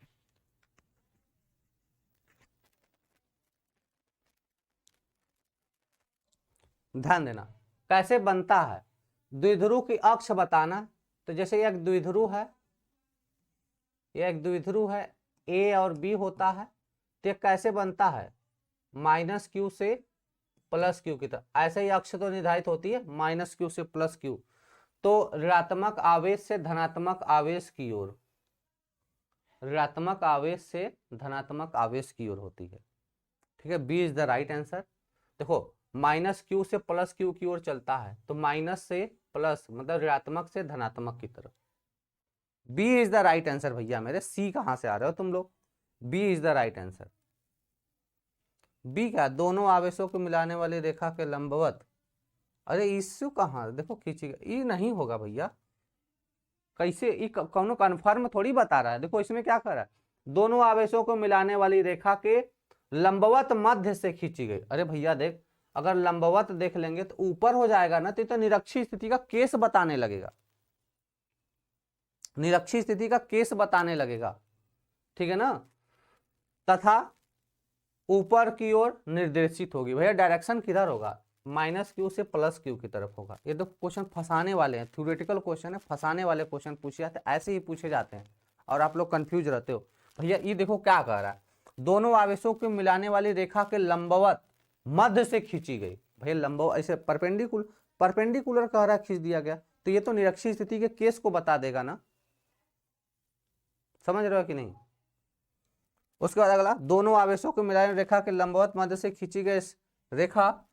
ध्यान देना कैसे बनता है, द्विध्रुव की अक्ष बताना। तो जैसे एक द्विध्रुव है, एक द्विध्रुव है, ए और बी होता है, तो ये कैसे बनता है, माइनस क्यू से प्लस क्यू की तरह। ऐसे ही अक्ष तो निर्धारित होती है माइनस क्यू से प्लस क्यू, तो ऋणात्मक आवेश से धनात्मक आवेश की ओर, ऋणात्मक आवेश से धनात्मक आवेश की ओर होती है। ठीक है, B is the right answer. देखो माइनस क्यू से प्लस क्यू की ओर चलता है, तो माइनस से प्लस मतलब ऋणात्मक से धनात्मक की तरफ। B is the right answer भैया मेरे, सी कहां से आ रहे हो तुम लोग, B is the right answer. B क्या, दोनों आवेशों को मिलाने वाली रेखा के लंबवत। अरे इससे कहाँ देखो खींचेगा, ये नहीं होगा भैया, कैसे ये कौनो कन्फर्म थोड़ी बता रहा है। देखो इसमें क्या कर रहा है, दोनों आवेशों को मिलाने वाली रेखा के लंबवत मध्य से खींची गई। अरे भैया देख, अगर लंबवत देख लेंगे तो ऊपर हो जाएगा ना, तो निरक्षीय स्थिति का केस बताने लगेगा, निरक्षीय स्थिति का केस बताने लगेगा। ठीक है ना, तथा ऊपर की ओर निर्देशित होगी। भैया डायरेक्शन किधर होगा, माइनस क्यू से प्लस क्यू की तरफ होगा। ये तो क्वेश्चन फंसाने वाले हैं, थ्योरेटिकल क्वेश्चन है, फंसाने वाले क्वेश्चन पूछे जाते हैं, ऐसे ही पूछे जाते हैं और आप लोग कंफ्यूज रहते हो। भैया ये देखो क्या कह रहा है, दोनों आवेशों को मिलाने वाली रेखा के लंबवत मध्य से खींची गई। भैया लंबवत ऐसे परपेंडिकुलर, परपेंडिकुलर कह रहा है खींच दिया गया, तो ये तो निरक्षीय स्थिति के केस को बता देगा ना, समझ रहे हो कि नहीं। उसके बाद अगला, दोनों आवेशों को मिलाने रेखा के लंबवत मध्य से खींची गई रेखा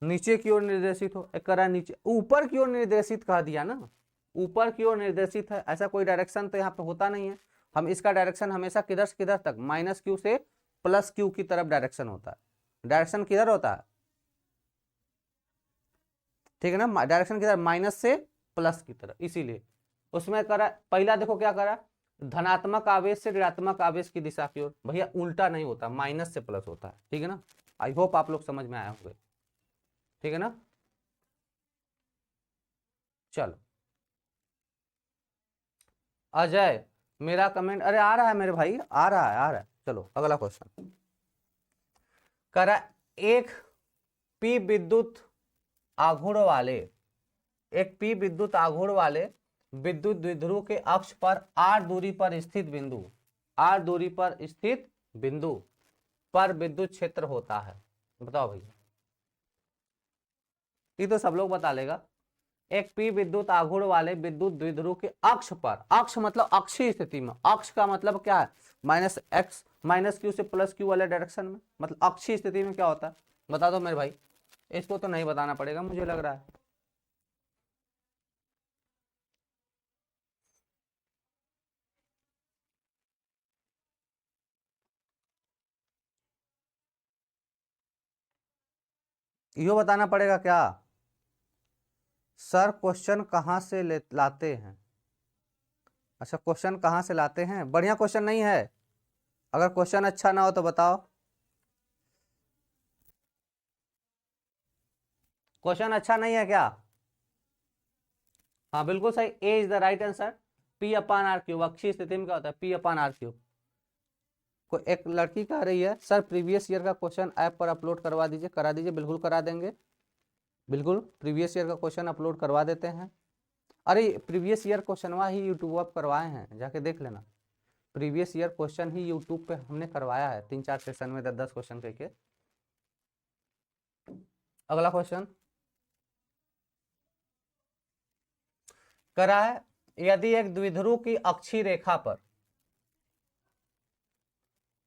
नीचे की ओर निर्देशित हो। एक करा नीचे, ऊपर की ओर निर्देशित कह दिया ना, ऊपर की ओर निर्देशित है, ऐसा कोई डायरेक्शन तो यहाँ पे होता नहीं है। हम इसका डायरेक्शन हमेशा किधर से किधर तक, माइनस क्यू से प्लस क्यू की तरफ डायरेक्शन होता है। डायरेक्शन किधर होता है, ठीक है ना, डायरेक्शन किधर, माइनस से प्लस की तरफ। इसीलिए उसमें करा पहला, देखो क्या करा, धनात्मक आवेश से ऋणात्मक आवेश की दिशा की ओर। भैया उल्टा नहीं होता, माइनस से प्लस होता है। ठीक है ना, आई होप आप लोग समझ में आए होंगे। ठीक है ना, चलो अजय, मेरा कमेंट अरे आ रहा है मेरे भाई, आ रहा है, आ रहा है। चलो अगला क्वेश्चन करा, एक पी विद्युत आघूर्ण वाले, एक पी विद्युत आघूर्ण वाले विद्युत द्विध्रुव के अक्ष पर आर दूरी पर स्थित बिंदु, आर दूरी पर स्थित बिंदु पर विद्युत क्षेत्र होता है। बताओ भैया, ये तो सब लोग बता लेगा। एक पी विद्युत आघूर्ण वाले विद्युत द्विध्रुव के अक्ष पर, अक्ष मतलब अक्षीय स्थिति में, अक्ष का मतलब क्या है, माइनस एक्स, माइनस क्यू से प्लस क्यू वाले डायरेक्शन में, मतलब अक्षीय स्थिति में क्या होता है, बता दो मेरे भाई। इसको तो नहीं बताना पड़ेगा मुझे लग रहा है। यो बताना पड़ेगा क्या, सर क्वेश्चन कहाँ से लाते हैं। अच्छा क्वेश्चन कहाँ से लाते हैं, बढ़िया क्वेश्चन नहीं है, अगर क्वेश्चन अच्छा ना हो तो बताओ। क्वेश्चन अच्छा नहीं है क्या, हाँ बिल्कुल सही, A is the right answer. P upon r cube, अक्षीय स्थिति में क्या होता है, पी अपान आर क्यूब। कोई एक लड़की कह रही है सर प्रीवियस ईयर का क्वेश्चन ऐप पर अपलोड करवा दीजिए, करा दीजिए, बिल्कुल करा देंगे, बिल्कुल प्रीवियस ईयर का क्वेश्चन अपलोड करवा देते हैं। अरे प्रीवियस ईयर क्वेश्चनवा ही यूट्यूब पर करवाए हैं, जाके देख लेना, प्रीवियस ईयर क्वेश्चन ही यूट्यूब पे हमने करवाया है, 3-4 सेशन में 10-10 क्वेश्चन करके। अगला क्वेश्चन करा है, यदि एक द्विध्रुव की अक्षीय रेखा पर,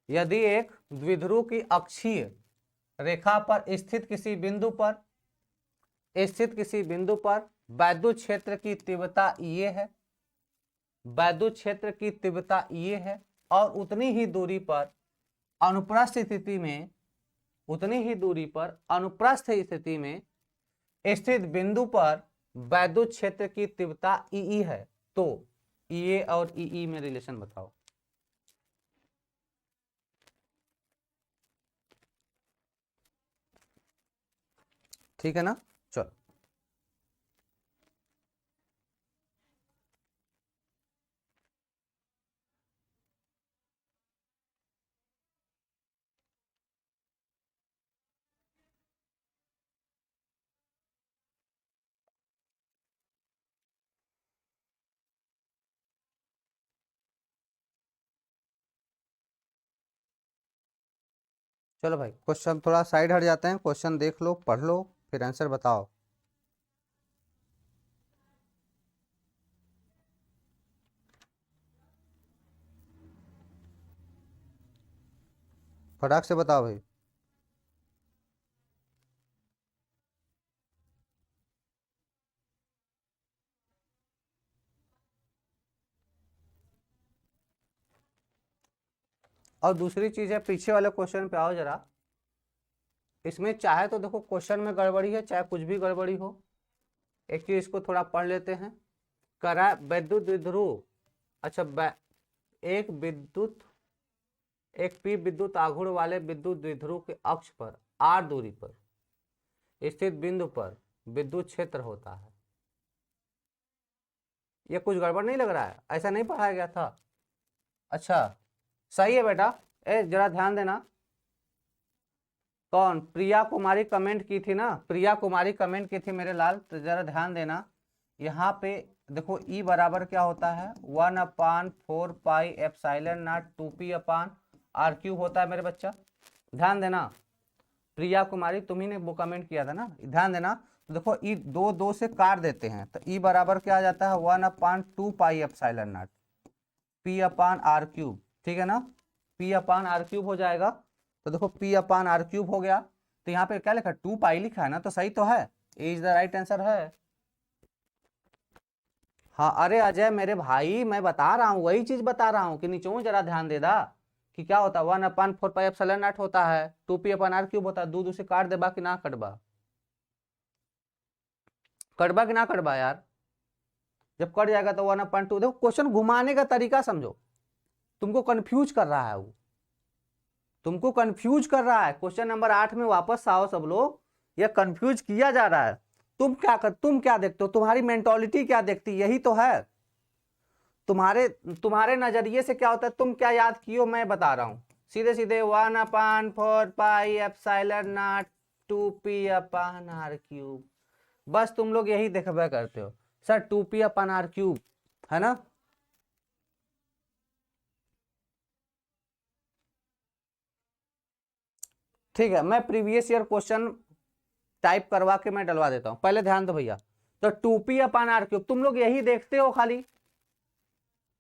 यदि एक द्विध्रुव की अक्षीय रेखा पर स्थित किसी बिंदु पर, स्थित किसी बिंदु पर वैद्युत क्षेत्र की तीव्रता ये है, वैद्युत क्षेत्र की तीव्रता ये है, और उतनी ही दूरी पर अनुप्रस्थ स्थिति में, उतनी ही दूरी पर अनुप्रस्थ स्थिति में स्थित बिंदु पर वैद्युत क्षेत्र की तीव्रता ई है। तो ई और ई में रिलेशन बताओ। ठीक है ना, चलो चलो भाई क्वेश्चन थोड़ा साइड हट जाते हैं, क्वेश्चन देख लो, पढ़ लो, फिर आंसर बताओ। फटाक से बताओ भाई। और दूसरी चीज है, पीछे वाले क्वेश्चन पे आओ जरा। इसमें चाहे तो देखो क्वेश्चन में गड़बड़ी है, चाहे कुछ भी गड़बड़ी हो, एक चीज इसको थोड़ा पढ़ लेते हैं। करा विद्युत द्विध्रुव, अच्छा एक विद्युत एक पी विद्युत आघूर्ण वाले विद्युत द्विध्रुव के अक्ष पर r दूरी पर स्थित बिंदु पर विद्युत क्षेत्र होता है। ये कुछ गड़बड़ नहीं लग रहा है? ऐसा नहीं पढ़ाया गया था? अच्छा सही है बेटा। जरा ध्यान देना। कौन? प्रिया कुमारी कमेंट की थी ना, प्रिया कुमारी कमेंट की थी मेरे लाल, तो जरा ध्यान देना। यहाँ पे देखो ई बराबर क्या होता है, 1/4 पाई एप्सिलॉन नॉट 2p/r³ होता है मेरे बच्चा। ध्यान देना, प्रिया कुमारी तुम्ही ने वो कमेंट किया था ना, ध्यान देना। तो देखो ई दो दो से काट देते हैं, तो ई बराबर क्या आ जाता है, 1/2 पाई एप्सिलॉन नॉट p/r³। ठीक है ना, p/r³ हो जाएगा। तो देखो p/r³ हो गया, तो यहाँ पे क्या लिखा है, 2 पाई लिखा है ना, तो सही तो है, ए इज द राइट आंसर है। हाँ अरे अजय मेरे भाई, मैं बता रहा हूँ, वही चीज बता रहा हूँ कि नीचे जरा ध्यान दे दा, कि क्या होता है 1/4 पाई एप्सिलॉन नॉट होता है, 2p/r³ होता है, दूध उसे काट देबा कि ना कटबा, कटबा कि ना कटबा यार। जब कट जाएगा तो 1/2, देखो क्वेश्चन घुमाने का तरीका समझो, तुमको कंफ्यूज कर रहा है वो, तुमको कंफ्यूज कर रहा है। क्वेश्चन नंबर 8 में वापस आओ सब लोग, ये कंफ्यूज किया जा रहा है। तुम क्या देखते हो, तुम्हारी मेंटालिटी क्या देखती, यही तो है। तुम्हारे तुम्हारे नजरिए से क्या होता है, तुम क्या याद कियो मैं बता रहा हूं, सीधे सीधे 1/4 पाई एप्सिलॉन नॉट 2p/r³। बस तुम लोग यही देखबे करते हो सर, 2p/r³ है ना। ठीक है, मैं प्रीवियस ईयर क्वेश्चन टाइप करवा के मैं डलवा देता हूं, पहले ध्यान दो भैया। तो 2p/r³ तुम लोग यही देखते हो, खाली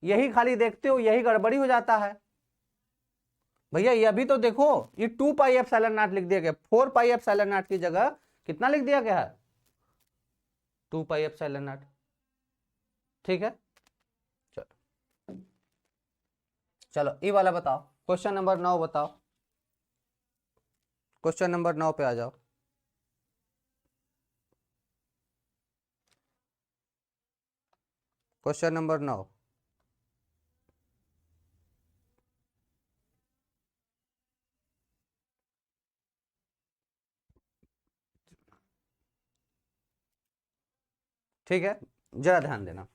यही खाली देखते हो, यही गड़बड़ी हो जाता है भैया। ये अभी तो देखो, ये 2 पाई एप्सिलॉन नॉट लिख दिया गया, 4 पाई एप्सिलॉन नॉट की जगह कितना लिख दिया गया है, 2 पाई एप्सिलॉन नॉट। ठीक है, चलो चलो ये वाला बताओ, क्वेश्चन नंबर 9 बताओ, क्वेश्चन नंबर 9 पे आ जाओ। Question number 9। ठीक है, जरा ध्यान देना।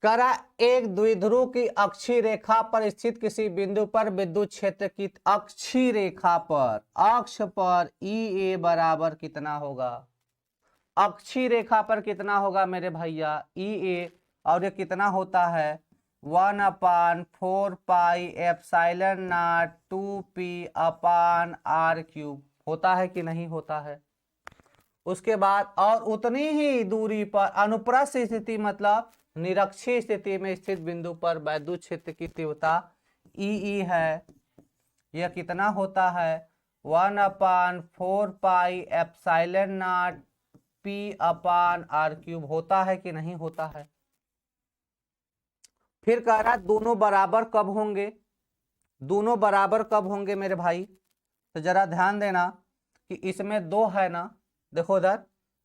करा एक द्विध्रुव की अक्षीय रेखा पर स्थित किसी बिंदु पर विद्युत क्षेत्र की अक्षीय रेखा पर, अक्ष पर ई ए बराबर कितना होगा, अक्षीय रेखा पर कितना होगा मेरे भैया, ई ए, और ये कितना होता है, 1/4 पाई एप्सिलॉन नॉट 2p/r³ होता है कि नहीं होता है। उसके बाद और उतनी ही दूरी पर अनुप्रस्थ स्थिति मतलब निरक्षीय स्थिति में स्थित बिंदु पर वैद्युत क्षेत्र की तीव्रता ई है। यह कितना होता है, 1/4 पाई एप्सिलॉन नॉट p/r³ होता है कि नहीं होता है। फिर कह रहा है दोनों बराबर कब होंगे, दोनों बराबर कब होंगे मेरे भाई। तो जरा ध्यान देना कि इसमें दो है ना, देखो इधर,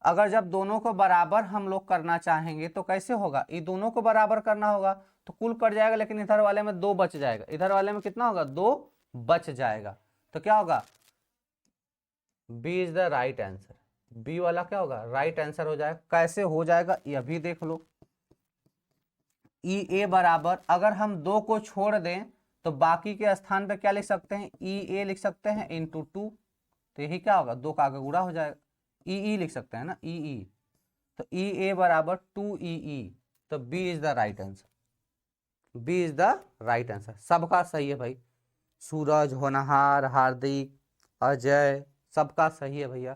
अगर जब दोनों को बराबर हम लोग करना चाहेंगे तो कैसे होगा, ये दोनों को बराबर करना होगा तो कुल कट जाएगा, लेकिन इधर वाले में 2 बच जाएगा, इधर वाले में कितना होगा, 2 बच जाएगा। तो क्या होगा, B is the right answer, B वाला क्या होगा, राइट आंसर हो जाएगा। कैसे हो जाएगा ये भी देख लो। ई ए बराबर, अगर हम 2 को छोड़ दें तो बाकी के स्थान पे क्या लिख सकते हैं, ई ए लिख सकते हैं इंटू 2, तो यही क्या होगा, 2 का आगे गुणा हो जाएगा, ई लिख सकते हैं ना, ई। तो ई ए बराबर 2 ई, तो B is the right answer, B is the right answer. सबका सही है भाई, सूरज, होनहार, हार्दिक, अजय, सबका सही है भैया।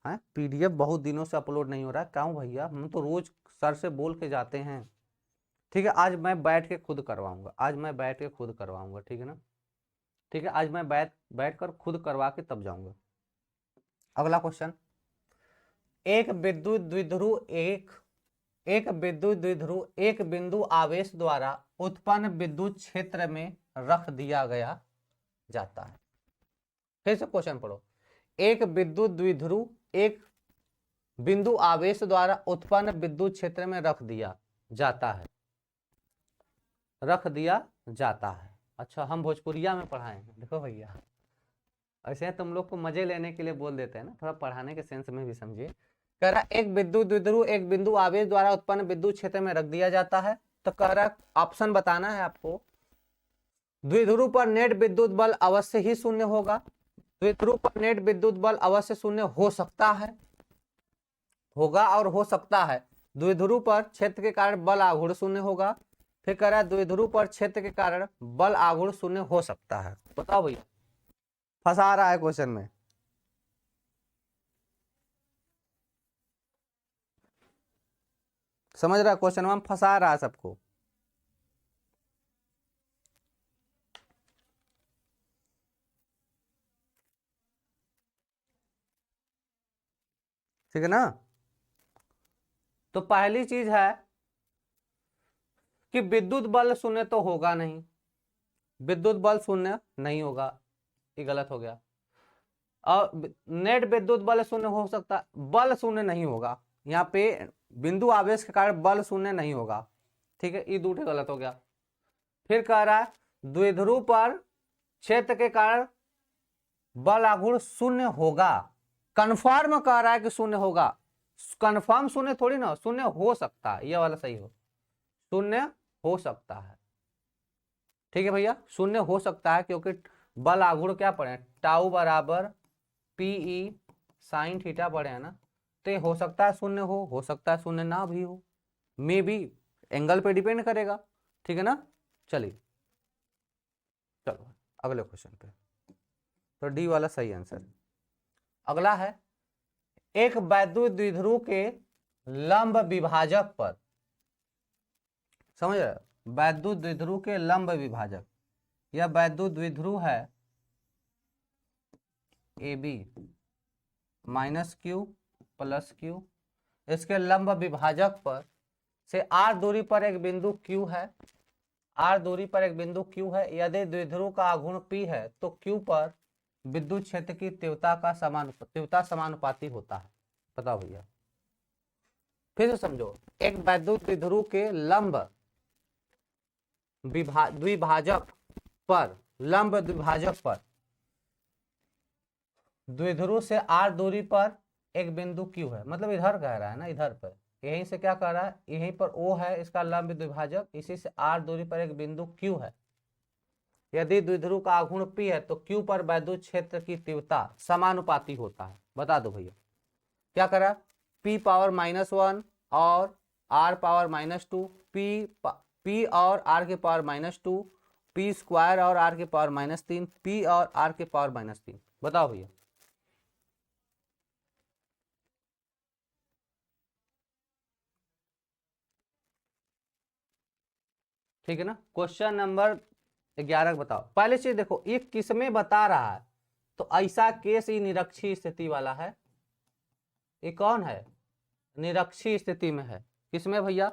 है पीडीएफ बहुत दिनों से अपलोड नहीं हो रहा है, क्यों भैया? हम तो रोज सर से बोल के जाते हैं। ठीक है, आज मैं बैठ के खुद करवाऊंगा, आज मैं बैठ के खुद करवाऊंगा, ठीक है ना? ठीक है, आज मैं बैठ कर खुद करवा के तब जाऊंगा। अगला क्वेश्चन, एक विद्युत द्विध्रुव एक विद्युत द्विध्रुव एक बिंदु आवेश द्वारा उत्पन्न विद्युत क्षेत्र में रख दिया गया जाता है। फिर से क्वेश्चन पढ़ो। एक विद्युत द्विध्रुव एक बिंदु आवेश द्वारा उत्पन्न विद्युत क्षेत्र में रख दिया जाता है, रख दिया जाता है। अच्छा, हम भोजपुरिया में पढ़ाए हैं, देखो भैया ऐसे तुम लोग को मजे लेने के लिए बोल देते हैं ना, थोड़ा पढ़ाने के सेंस में भी समझिए। कह रहा एक विद्युत द्विध्रुव एक बिंदु आवेश द्वारा उत्पन्न विद्युत क्षेत्र में रख दिया जाता है, तो कह रहा ऑप्शन बताना है आपको। द्विध्रुव पर नेट विद्युत बल अवश्य ही शून्य होगा, द्विध्रुव पर नेट विद्युत बल अवश्य शून्य हो सकता है, होगा और हो सकता है। द्विध्रुव पर क्षेत्र के कारण बल आघूर्ण शून्य होगा। फिर कह रहा है द्विध्रुव पर क्षेत्र के कारण बल आघूर्ण शून्य हो सकता है। बताओ भैया, फंसा रहा है क्वेश्चन में। समझ रहा है क्वेश्चन में फंसा रहा है सबको। ठीक है ना? तो पहली चीज है कि विद्युत बल शून्य तो होगा नहीं, विद्युत बल शून्य नहीं होगा, ये गलत हो गया। और नेट विद्युत बल शून्य हो सकता, बल शून्य नहीं होगा, यहाँ पे बिंदु आवेश के कारण बल शून्य नहीं होगा। ठीक है, ये दूसरे गलत हो गया। फिर कह रहा है द्विध्रुव पर क्षेत्र के कारण बल आघूर्ण शून्य होगा, कन्फर्म कह रहा है कि शून्य होगा, कन्फर्म शून्य थोड़ी ना, शून्य हो सकता है, ये वाला सही हो, शून्य हो सकता है। ठीक है भैया, शून्य हो सकता है क्योंकि बल आघूर्ण क्या पढ़े, टाउ बराबर पीई साइन थीटा पढ़े हैं ना, तो ये हो सकता है शून्य हो सकता है शून्य ना भी हो, मे बी, एंगल पे डिपेंड करेगा। ठीक है ना? चलिए चलो अगले क्वेश्चन पे, तो डी वाला सही आंसर। अगला है एक वैद्युत द्विध्रुव के लंब विभाजक पर, समझ रहे, वैद्युत द्विध्रुव के लंब विभाजक, यह वैद्युत द्विध्रुव है A B minus q plus q, इसके लंब विभाजक पर से आर दूरी पर एक बिंदु क्यू है, आर दूरी पर एक बिंदु क्यू है, यदि द्विध्रुव का आघूर्ण पी है तो क्यू पर विद्युत क्षेत्र की तीव्रता समानुपाती होता है। बताओ भैया, फिर से समझो। एक वैद्युत द्विध्रुव के लंब द्विभाजक पर, लंब द्विभाजक पर द्विध्रुव से आर दूरी पर एक बिंदु क्यू है, मतलब इधर कह रहा है ना, इधर पर, यहीं से क्या कह रहा है, यहीं पर ओ है इसका लंब द्विभाजक, इसी से आर दूरी पर एक बिंदु क्यू है, यदि द्विध्रुव का आघूर्ण पी है तो क्यू पर वैद्युत क्षेत्र की तीव्रता समानुपाती होता है। बता दो भैया, क्या करा, पी पावर -1 और आर पावर -2, पी और आर के पावर -2, पी स्क्वायर और आर के पावर -3, पी और आर के पावर -3। बताओ भैया, ठीक है ना? क्वेश्चन नंबर 11 बताओ। पहले चीज देखो, ये किसमें बता रहा है, तो ऐसा केस ही निरक्षीय स्थिति वाला है। ये कौन है, निरक्षीय स्थिति में है। किसमें भैया,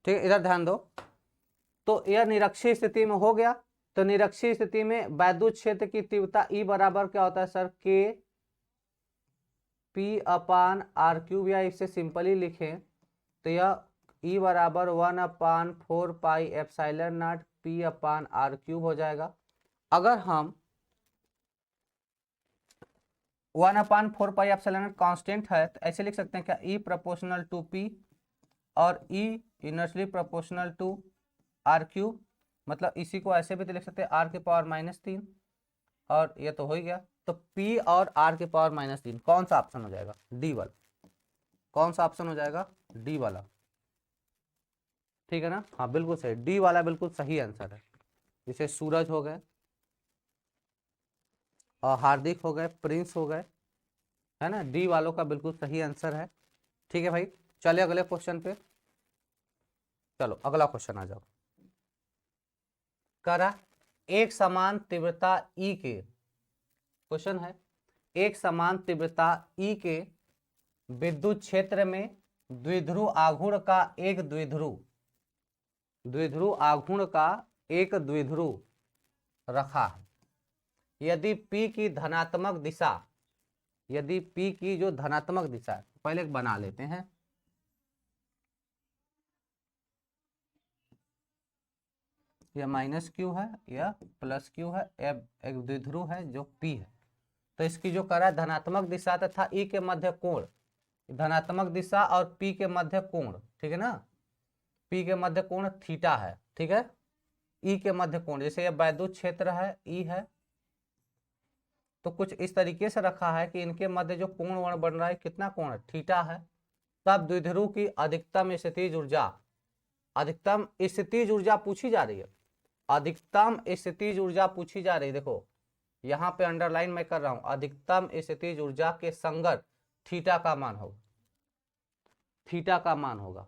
ठीक है, इधर ध्यान दो। तो यह निरक्षीय स्थिति में हो गया, तो निरक्षीय स्थिति में वैद्युत क्षेत्र की तीव्रता ई बराबर क्या होता है सर, के पी अपान आर क्यूब, या इसे सिंपली लिखें तो यह ई बराबर 1/4 pi epsilon naught p upon r cube हो जाएगा। अगर हम 1/4 पाई एप्सिलॉन नॉट कांस्टेंट है तो ऐसे लिख सकते हैं क्या, ई प्रोपोर्शनल टू पी और E inversely proportional to r cube, मतलब इसी को ऐसे भी तो लिख सकते हैं आर के पावर -3, और ये तो हो ही गया, तो P और R के पावर -3 कौन सा ऑप्शन हो जाएगा? डी वाला। कौन सा ऑप्शन हो जाएगा? डी वाला, ठीक है ना? हाँ बिल्कुल सही, डी वाला बिल्कुल सही आंसर है। जैसे सूरज हो गए और हार्दिक हो गए, प्रिंस हो गए, है ना? डी वालों का बिल्कुल सही आंसर है। ठीक है भाई, चले अगले क्वेश्चन पे। चलो अगला क्वेश्चन आ जाओ। करा एक समान तीव्रता ई के, क्वेश्चन है एक समान तीव्रता ई के विद्युत क्षेत्र में द्विध्रुव आघूर्ण का एक द्विध्रुव आघूर्ण का एक द्विध्रुव रखा है। यदि P की धनात्मक दिशा, यदि P की जो धनात्मक दिशा है, पहले एक बना लेते हैं। यह -q है, यह +q है, एक द्विध्रुव है जो P है। तो इसकी जो करा धनात्मक दिशा तथा E के मध्य कोण, धनात्मक दिशा और P के मध्य कोण, ठीक है ना? P के मध्य कोण थीटा है, ठीक है? E के मध्य कोण, जैसे यह वैद्युत क्षेत्र है, E है, तो कुछ इस तरीके से रखा है कि इनके मध्य जो कोण वर्ण बन रहा है, कितना कोण है? थीटा है। तब द्विध्रुव की अधिकतम स्थितिज ऊर्जा, अधिकतम स्थितिज ऊर्जा पूछी जा रही है, अधिकतम स्थितिज ऊर्जा पूछी जा रही है। देखो यहाँ पे अंडरलाइन मैं कर रहा हूं, अधिकतम स्थितिज ऊर्जा के संगत थीटा का मान होगा, थीटा का मान होगा,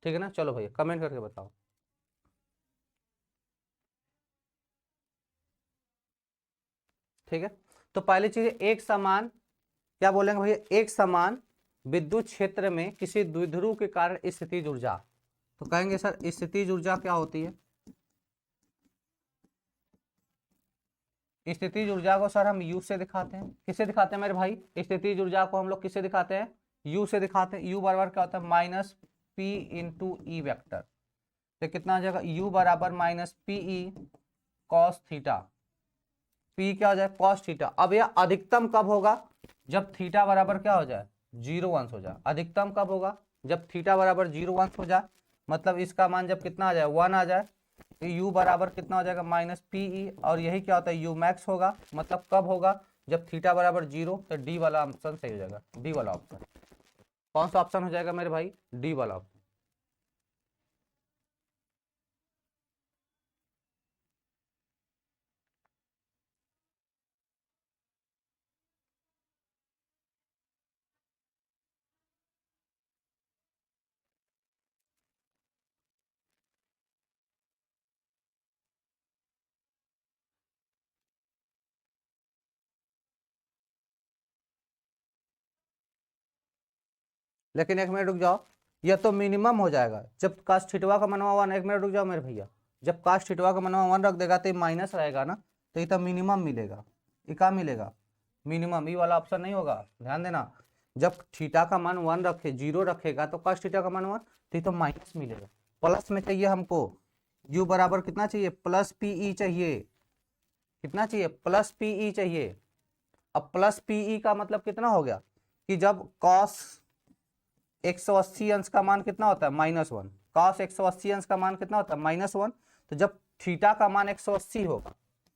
ठीक है ना? चलो भैया कमेंट करके बताओ। ठीक है, तो पहली चीज एक समान, क्या बोलेंगे भैया? एक समान विद्युत क्षेत्र में किसी द्विध्रुव के कारण स्थितिज ऊर्जा, तो कहेंगे सर स्थितिज ऊर्जा क्या होती है? स्थितिज ऊर्जा को सर हम U से दिखाते हैं। किससे दिखाते हैं मेरे भाई? स्थितिज ऊर्जा को हम लोग किससे दिखाते हैं? U से दिखाते हैं। U बराबर क्या होता है? -P × E vector. तो कितना हो जाएगा? U बराबर -PE cos थीटा, P क्या हो जाए? cos theta. अब यह अधिकतम कब होगा? जब थीटा बराबर क्या हो जाए? 0 अंश हो जाए। अधिकतम कब होगा? जब थीटा बराबर 0 अंश हो जाए, मतलब इसका मान जब कितना आ जाए? 1 आ जाए, तो U बराबर कितना हो जाएगा? -PE, और यही क्या होता है? U मैक्स होगा। मतलब कब होगा? जब थीटा बराबर 0। तो डी वाला ऑप्शन सही हो जाएगा, डी वाला ऑप्शन। कौन सा ऑप्शन हो जाएगा मेरे भाई? डी वाला ऑप्शन। लेकिन एक मिनट रुक जाओ, यह तो मिनिमम हो जाएगा जब कास्ट थीटा का मनवा 1। एक मिनट रुक जाओ मेरे भैया, जब कास्ट थीटा का मनवा 1 रख देगा तो ये माइनस रहेगा ना, तो ये तो मिनिमम मिलेगा। ये क्या मिलेगा? मिनिमम। ये वाला ऑप्शन नहीं होगा, ध्यान देना। जब थीटा का मान 1 रखे, 0 रखेगा, तो कास्ट थीटा का मान 1, तो ये तो माइनस मिलेगा। प्लस में चाहिए हमको, U बराबर कितना चाहिए? +PE चाहिए। कितना चाहिए? +PE चाहिए। अब +PE का मतलब कितना हो गया? कि जब cos 180 अंश का मान कितना होता है? -1। cos 180 अंश का मान कितना होता है? -1। तो जब थीटा का मान 180 होगा,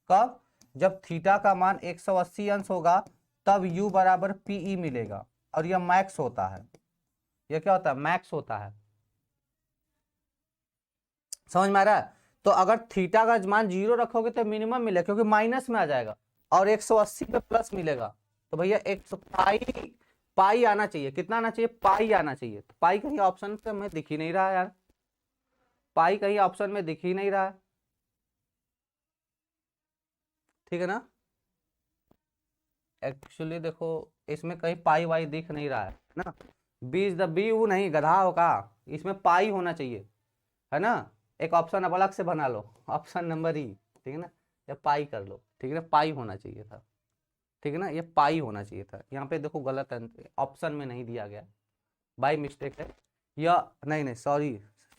कब? जब थीटा का मान 180 अंश होगा, तब U बराबर PE मिलेगा, और यह मैक्स होता है। यह क्या होता है? मैक्स होता है। समझ में आ रहा है? तो अगर थीटा का मान 0 रखोगे तो मिनिमम मिलेगा, क्योंकि माइनस में आ जाएगा, और 180 पे प्लस मिलेगा। तो भैया 100 पाई आना चाहिए। कितना आना चाहिए? पाई आना चाहिए। तो पाई कहीं ऑप्शन पे में दिख ही नहीं रहा है यार, पाई कहीं ऑप्शन में दिख ही नहीं रहा है, ठीक है ना? एक्चुअली देखो इसमें कहीं पाई वाई दिख नहीं रहा है ना, बीज द बी वो नहीं, गधा होगा, इसमें पाई होना चाहिए, है ना? एक ऑप्शन अब अलग से बना लो, ऑप्शन नंबर ई, ठीक है ना? या पाई कर लो, ठीक है ना? पाई होना चाहिए था, ठीक है ना? ये पाई होना चाहिए था। यहाँ पे देखो गलत ऑप्शन में नहीं दिया गया, बाई मिस्टेक है। या नहीं नहीं सॉरी,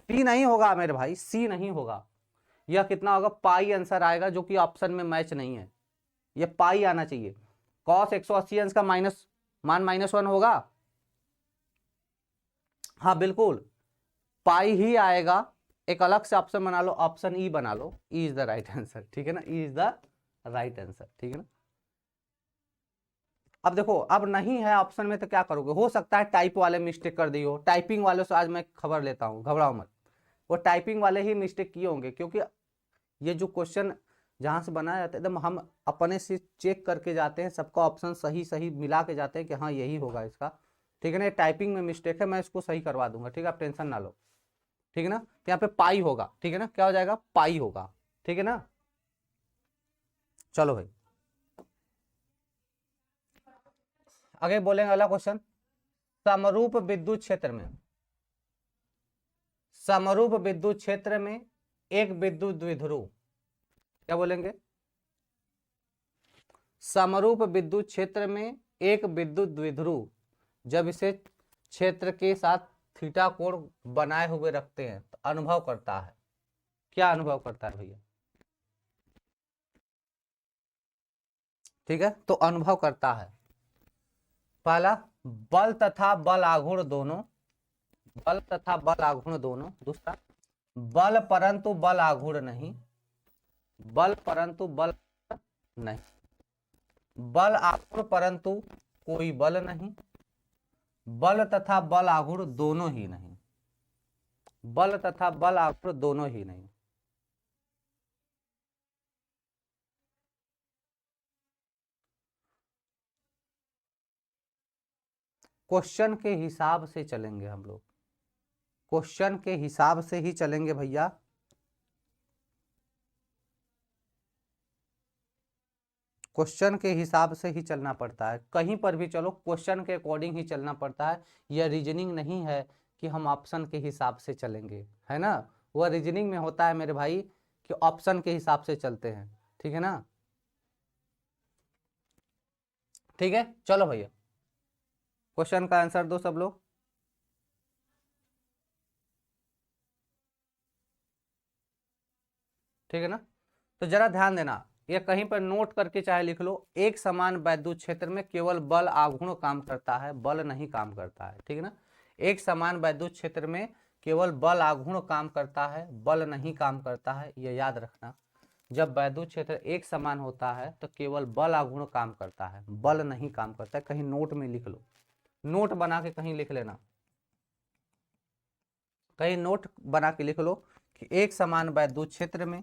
सी नहीं होगा मेरे भाई, सी नहीं होगा। यह कितना होगा? पाई आंसर आएगा, जो कि ऑप्शन में मैच नहीं है। ये पाई आना चाहिए। cos 180 अंश का मान -1 होगा। हाँ बिल्कुल, पाई ही आएगा। एक अलग से ऑप्शन बना लो, ऑप्शन ई बना लो। E is the right answer, ठीक है ना? E is the right answer, ठीक है ना? अब देखो, अब नहीं है ऑप्शन में तो क्या करोगे, हो सकता है टाइप वाले मिस्टेक कर दी हो, टाइपिंग वालों से आज मैं खबर लेता हूँ, घबराओ मत, वो टाइपिंग वाले ही मिस्टेक किए होंगे, क्योंकि ये जो क्वेश्चन जहाँ से बनाया जाता है एकदम हम अपने से चेक करके जाते हैं, सबका ऑप्शन सही सही मिला के जाते हैं कि हाँ यही होगा इसका, ठीक है ना। टाइपिंग में मिस्टेक है, मैं इसको सही करवा दूंगा, ठीक है, आप टेंशन ना लो, ठीक है ना। तो यहाँ पे पाई होगा, ठीक है ना, क्या हो जाएगा, पाई होगा, ठीक है ना। चलो भाई आगे बोलेंगे, अगला क्वेश्चन, समरूप विद्युत क्षेत्र में, समरूप विद्युत क्षेत्र में एक विद्युत द्विध्रुव, क्या बोलेंगे, समरूप विद्युत क्षेत्र में एक विद्युत द्विध्रुव जब इसे क्षेत्र के साथ थीटा कोण बनाए हुए रखते हैं तो अनुभव करता है, क्या अनुभव करता है भैया, ठीक है, तो अनुभव करता है, पहला बल तथा बल आघूर्ण दोनों, बल तथा बल आघूर्ण दोनों, दूसरा बल परंतु बल आघूर्ण नहीं, बल परंतु बल नहीं, बल आघूर्ण परंतु कोई बल नहीं, बल तथा बल आघूर्ण दोनों ही नहीं, बल तथा बल आघूर्ण दोनों ही नहीं। क्वेश्चन के हिसाब से चलेंगे हम लोग, क्वेश्चन के हिसाब से ही चलेंगे भैया, क्वेश्चन के हिसाब से ही चलना पड़ता है, कहीं पर भी चलो क्वेश्चन के अकॉर्डिंग ही चलना पड़ता है। यह रीजनिंग नहीं है कि हम ऑप्शन के हिसाब से चलेंगे, है ना, वह रीजनिंग में होता है मेरे भाई कि ऑप्शन के हिसाब से चलते हैं, ठीक है ना, ठीक है। चलो भैया क्वेश्चन का आंसर दो सब लोग, ठीक है ना। तो जरा ध्यान देना, ये कहीं पर नोट करके चाहे लिख लो, एक समान वैद्युत क्षेत्र में केवल बल आघूर्ण काम करता है, बल नहीं काम करता है, ठीक है ना। एक समान वैद्युत क्षेत्र में केवल बल आघूर्ण काम करता है, बल नहीं काम करता है, ये याद रखना। जब वैद्युत क्षेत्र एक समान होता है तो केवल बल आघूर्ण काम करता है, बल नहीं काम करता है, कहीं नोट में लिख लो, नोट बना के कहीं लिख लेना, कहीं नोट बना के लिख लो कि एक समान वैद्युत क्षेत्र में,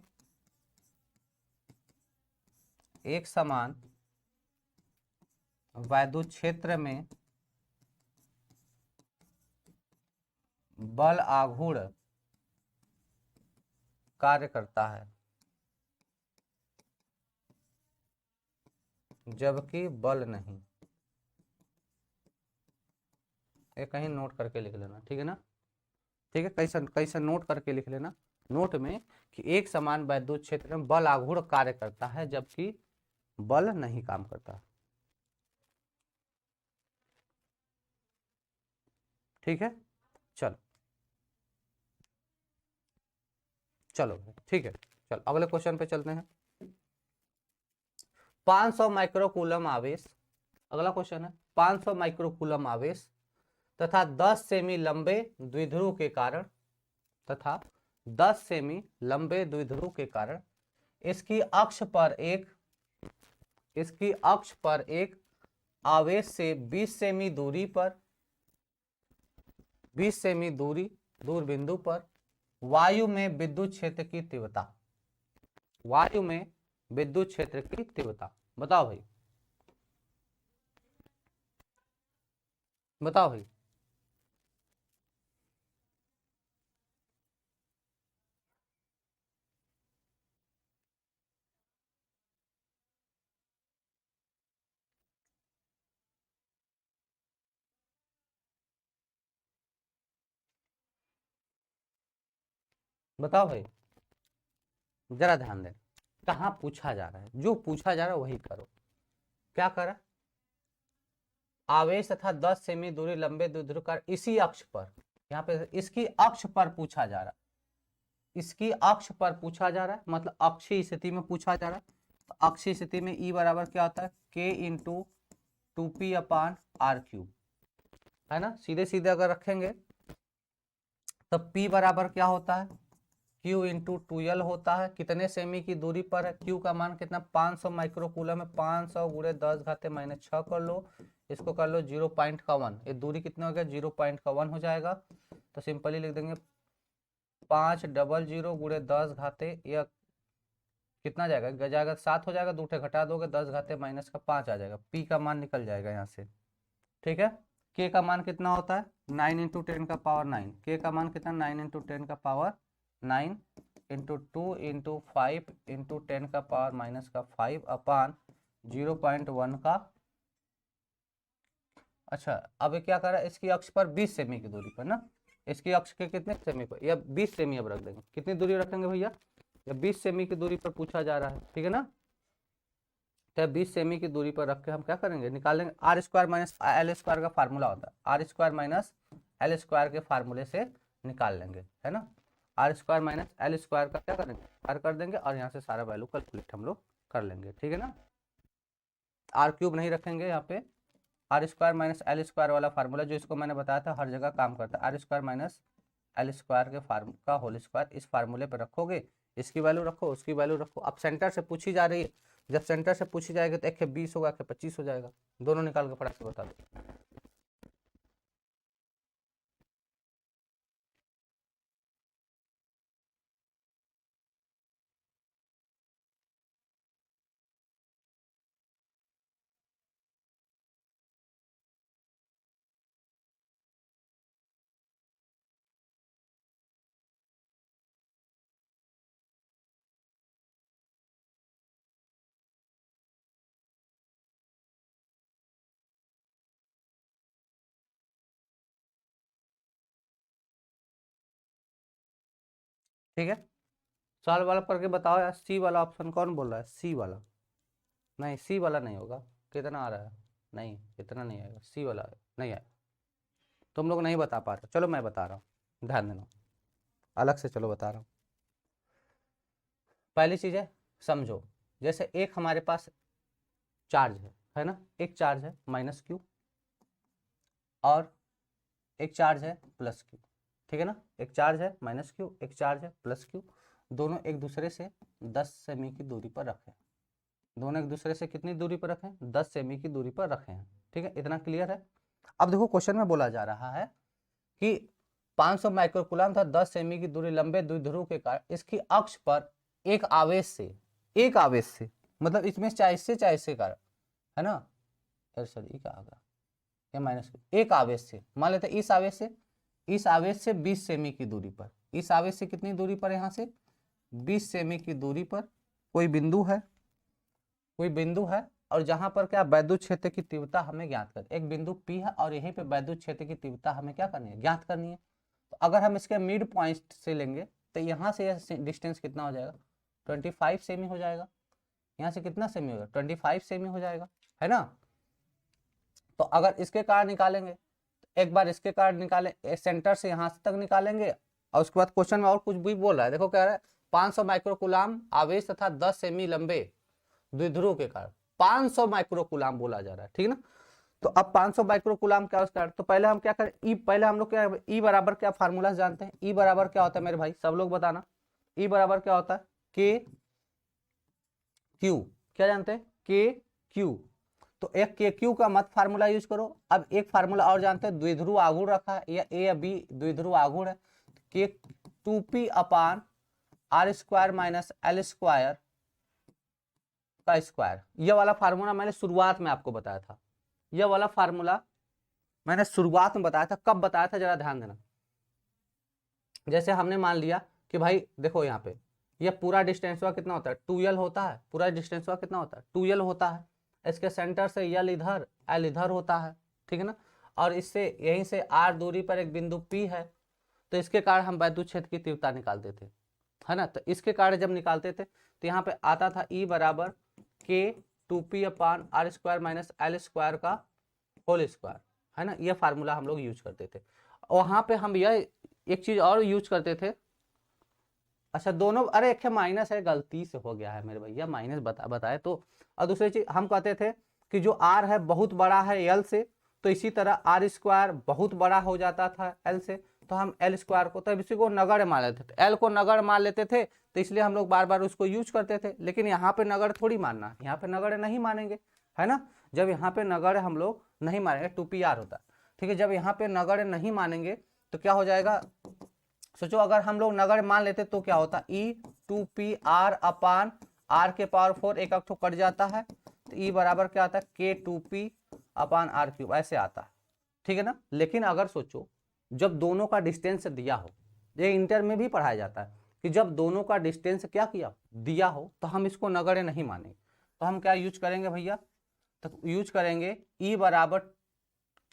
एक समान वैद्युत क्षेत्र में बल आघूर्ण कार्य करता है जबकि बल नहीं, ये कहीं नोट करके लिख लेना, ठीक है ना, ठीक है, कैसा कैसा नोट करके लिख लेना नोट में कि एक समान वैद्युत क्षेत्र में बल आघूर्ण कार्य करता है जबकि बल नहीं काम करता, ठीक है। चलो चलो ठीक है, चलो अगले क्वेश्चन पे चलते हैं। 500 माइक्रोकूलम आवेश, अगला क्वेश्चन है, 500 माइक्रोकूलम आवेश तथा 10 सेमी लंबे द्विध्रुव के कारण, तथा 10 सेमी लंबे द्विध्रुव के कारण इसकी अक्ष पर एक, इसकी अक्ष पर एक आवेश से 20 सेमी दूरी पर, 20 सेमी दूर बिंदु पर वायु में विद्युत क्षेत्र की तीव्रता, वायु में विद्युत क्षेत्र की तीव्रता, बताओ भाई, बताओ भाई, बताओ भाई, जरा ध्यान दें, कहाँ पूछा जा रहा है, जो पूछा जा रहा है वही करो, क्या करा, आवेश तथा 10 सेमी दूरी लंबे द्विध्रुव का इसी अक्ष पर, यहाँ पे इसकी अक्ष पर पूछा जा रहा है, इसकी अक्ष पर पूछा जा रहा है, मतलब अक्षीय स्थिति में पूछा जा रहा है, तो अक्षीय स्थिति में ई बराबर क्या होता है, के into 2p upon r cube, है ना, सीधे सीधे अगर रखेंगे तो p बराबर क्या होता है, Q इंटू 2L होता है, कितने सेमी की दूरी पर है, Q का मान कितना 500 माइक्रोकूलम है, 500 गुणे 10 घाते -6 कर लो, इसको कर लो 0.1, ये दूरी कितना हो गया 0.1 हो जाएगा। तो सिंपली लिख देंगे 500 गुणे 10 घाते, यह कितना जाएगा 7 हो जाएगा, 2 घटा दोगे 10 घाते -5 आ जाएगा, P का मान निकल जाएगा यहाँ से। ठीक है, K का मान कितना होता है 9 इंटू 10 का पावर 9, K का मान कितना 9 इंटू 10 का पावर 9 इंटू 2 इंटू 5 इंटू 10 का पावर -5 अपान 0.1 का। अच्छा, अब ये क्या कर रहा है, इसकी अक्ष पर 20 सेमी की दूरी पर ना, इसकी अक्ष के कितने सेमी पर, या 20 सेमी अब रख देंगे, कितनी दूरी रखेंगे भैया, या 20 सेमी की दूरी पर पूछा जा रहा है, ठीक है ना। तो 20 सेमी की दूरी पर रख के हम क्या करेंगे, निकालेंगे r square minus l square का फार्मूला होता है, r square minus l square के फार्मूले से निकाल लेंगे, है ना। R square minus l square का क्या करेंगे, आर कर देंगे और यहाँ से सारा वैल्यू कैलकुलेट हम लोग कर लेंगे, ठीक है ना। आर क्यूब नहीं रखेंगे यहाँ पे, r square minus l square वाला फार्मूला जो इसको मैंने बताया था हर जगह काम करता है, r square minus l square के फार्म का होल स्क्वायर, इस फार्मूले पर रखोगे, इसकी वैल्यू रखो उसकी वैल्यू रखो। अब सेंटर से पूछी जा रही है, जब सेंटर से पूछी जाएगी तो एक 20 होगा, एक 25 हो जाएगा, दोनों निकाल के फटाक से बता दो। ठीक है, सॉल्व वाला करके बताओ यार, सी वाला ऑप्शन कौन बोल रहा है, सी वाला, नहीं सी वाला नहीं होगा, कितना आ रहा है, नहीं इतना नहीं आएगा, सी वाला नहीं आएगा, तुम लोग नहीं बता पा रहे, चलो मैं बता रहा हूँ, ध्यान देना, अलग से चलो बता रहा हूँ। पहली चीज है समझो, जैसे एक हमारे पास चार्ज है ना, एक चार्ज है -Q और एक चार्ज है +Q, ठीक है ना, एक चार्ज है -Q, एक चार्ज है +Q, दोनों एक दूसरे से 10 सेमी की दूरी पर रखे, दोनों एक दूसरे से कितनी दूरी पर रखे, 10 सेमी की दूरी पर रखे हैं, ठीक है, इतना क्लियर है। अब देखो क्वेश्चन में बोला जा रहा है कि 500 माइक्रोकूलम था 10 सेमी की दूरी लंबे द्विध्रुव के कारण इसकी अक्ष पर एक आवेश से मतलब इसमें चाहे इससे कारण, है ना, सॉरी क्या आ गया, या -Q, एक आवेश से, मान लेते इस आवेश से 20 सेमी की दूरी पर, इस आवेश से कितनी दूरी पर, यहाँ से 20 सेमी की दूरी पर कोई बिंदु है और जहां पर क्या वैद्युत क्षेत्र की तीव्रता हमें ज्ञात करनी, एक बिंदु P है और यहीं पे वैद्युत क्षेत्र की तीव्रता हमें क्या करनी है, ज्ञात करनी है। तो अगर हम इसके मिड पॉइंट से लेंगे तो यहाँ से यह डिस्टेंस कितना हो जाएगा 25 सेमी हो जाएगा, यहाँ से कितना सेमी होगा 25 सेमी हो जाएगा, है ना। तो अगर इसके कारण निकालेंगे, एक बार इसके कारण निकालें, सेंटर से यहाँ तक निकालेंगे और उसके बाद क्वेश्चन में और कुछ भी बोल रहा है, देखो कह रहा है 500 माइक्रोकूलम आवेश तथा 10 सेमी लंबे द्विध्रुव के कारण 500 माइक्रोकूलम बोला जा रहा है, ठीक है ना। तो अब 500 माइक्रोकूलम क्या उसका, तो पहले हम क्या करें, ई पहले हम लोग क्या ई बराबर क्या फार्मूला जानते हैं, ई बराबर क्या होता है मेरे भाई सब लोग बताना, ई बराबर क्या होता है के क्यू, क्या जानते हैं के क्यू, तो एक के क्यू का मत फार्मूला यूज करो। अब एक फार्मूला और जानते हैं, द्विध्रुव आघूर्ण रखा है या ए या बी द्विध्रुव आघूर्ण है, k 2p upon r square minus l square का स्क्वायर, यह वाला फार्मूला मैंने शुरुआत में आपको बताया था, यह वाला फार्मूला मैंने शुरुआत में बताया था, कब बताया था जरा ध्यान देना। जैसे हमने मान लिया कि भाई देखो यहाँ पे यह पूरा डिस्टेंस कितना होता है 2l होता है, पूरा डिस्टेंस कितना होता है 2l होता है, इसके सेंटर से यल इधर एल इधर होता है, ठीक है ना, और इससे यहीं से r दूरी पर एक बिंदु P है, तो इसके कारण हम वैद्युत क्षेत्र की तीव्रता निकालते थे, है ना। तो इसके कारण जब निकालते थे तो यहाँ पे आता था E बराबर k 2p upon r square minus l square का होल स्क्वायर, है ना, यह फार्मूला हम लोग यूज करते थे। वहां पे हम यह एक चीज और यूज करते थे, अच्छा दोनों, अरे एक माइनस है गलती से हो गया है मेरे भैया, माइनस बताए तो, और दूसरी चीज हम कहते थे कि जो r है बहुत बड़ा है l से, तो इसी तरह आर स्क्वायर बहुत बड़ा हो जाता था l से, तो हम एल स्क्वायर को, तो इसी को नगण्य मान लेते थे, एल को नगण्य मान लेते थे, तो इसलिए हम लोग बार बार उसको यूज करते थे। लेकिन यहाँ पे नगण्य थोड़ी मानना, यहाँ पे नगण्य नहीं मानेंगे, है ना। जब यहाँ पे नगण्य हम लोग नहीं मानेंगे, 2pr होता है, ठीक है। जब यहाँ पे नगण्य नहीं मानेंगे तो क्या हो जाएगा, सोचो अगर हम लोग नगण्य मान लेते तो क्या होता, E2pr अपान r के पावर 4, एक तो कट जाता है, तो E बराबर क्या आता है, K2p अपान r क्यूब, ऐसे आता है, ठीक है ना। लेकिन अगर सोचो जब दोनों का डिस्टेंस दिया हो, ये इंटर में भी पढ़ाया जाता है कि जब दोनों का डिस्टेंस क्या किया, दिया हो, तो हम इसको नगण्य नहीं मानेंगे। तो हम क्या यूज करेंगे भैया, तो यूज करेंगे E बराबर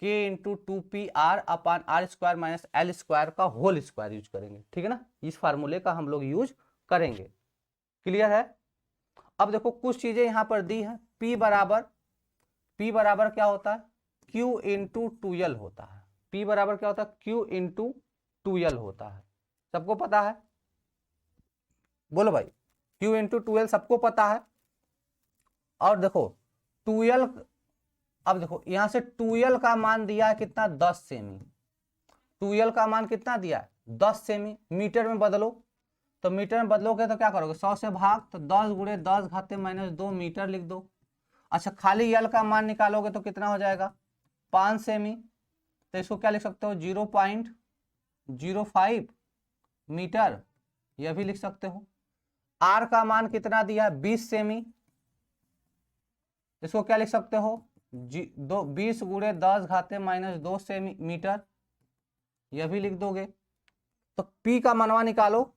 K इंटू 2pr अपान r square minus l square का होल स्क्वायर यूज करेंगे, ठीक है ना। इस फार्मूले का हम लोग यूज करेंगे, क्लियर है। अब देखो कुछ चीजें यहाँ पर दी है, P बराबर क्या होता है, Q इंटू 2L होता है। P बराबर क्या होता है, Q इंटू 2L होता है, सबको पता है, बोलो भाई, Q इंटू 2L सबको पता है। और देखो 2L, अब देखो यहां से 2L का मान दिया है कितना, 10 सेमी। 2L का मान कितना दिया है, 10 सेमी। मीटर में बदलो, तो मीटर में बदलोगे तो क्या करोगे, 100 से भाग, तो 10 गुणे 10 घाते माइनस 2 मीटर लिख दो। अच्छा खाली यल का मान निकालोगे तो कितना हो जाएगा, 5 सेमी, तो इसको क्या लिख सकते हो, 0.05 मीटर, यह भी लिख सकते हो। आर का मान कितना दिया है, 20 सेमी, इसको क्या लिख सकते हो, 20 गुणे 10 घाते माइनस 2 सेमी-मीटर, यह भी लिख दोगे। तो P का मनवा निकालो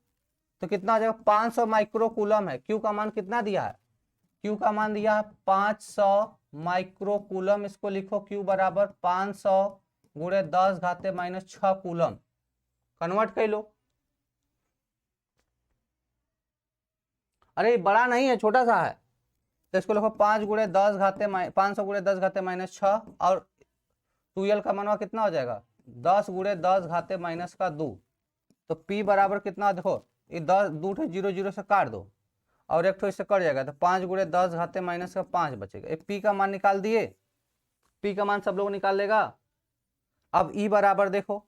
तो कितना आ जाएगा, 500 माइक्रो कूलम है। Q का मान कितना दिया है, Q का मान दिया है 500 माइक्रो कूलम, इसको लिखो Q बराबर 500 गुणे 10 घाते माइनस 6 कूलम, कन्वर्ट कर लो। अरे बड़ा नहीं है, छोटा सा है, तो इसको लिखो 500 गुणे 10 घाते माइनस 6, और 2L का मनवा कितना हो जाएगा, 10 गुणे 10 घाते माइनस का 2। तो P बराबर कितना, देखो ये 10 2 0 0 से काट दो, और एक इससे कट जाएगा, तो 5 गुणे 10 घाते माइनस का 5 बचेगा। एक P का मान निकाल दिए, P का मान सब लोग निकाल लेगा। अब E बराबर देखो,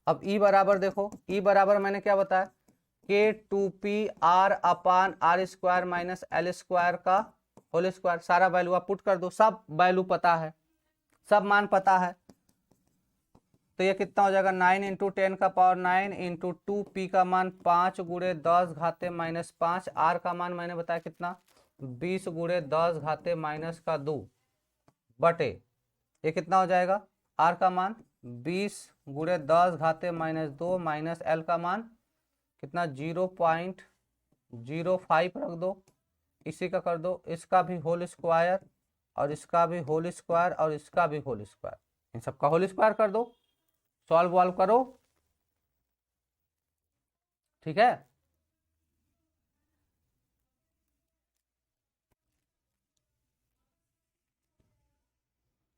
अब E बराबर देखो, E बराबर मैंने क्या बताया, K2pr अपान r square minus l square का होल स्क्वायर। सारा वैल्यू आप पुट कर दो, सब वैल्यू पता है, सब मान पता है, तो ये कितना हो जाएगा, 9 इंटू 10 का पावर 9 इंटू 2, P का मान 5 गुणे 10 घाते माइनस 5, R का मान मैंने बताया कितना, 20 गुणे 10 घाते माइनस का 2 बटे, ये कितना हो जाएगा, R का मान 20 गुणे 10 घाते माइनस 2 माइनस L का मान कितना, 0.05 रख दो, इसी का कर दो, इसका भी होल स्क्वायर, और इसका भी होल स्क्वायर, और इसका भी होल स्क्वायर, इन सबका होल स्क्वायर कर दो, सॉल्व वॉल्व करो, ठीक है।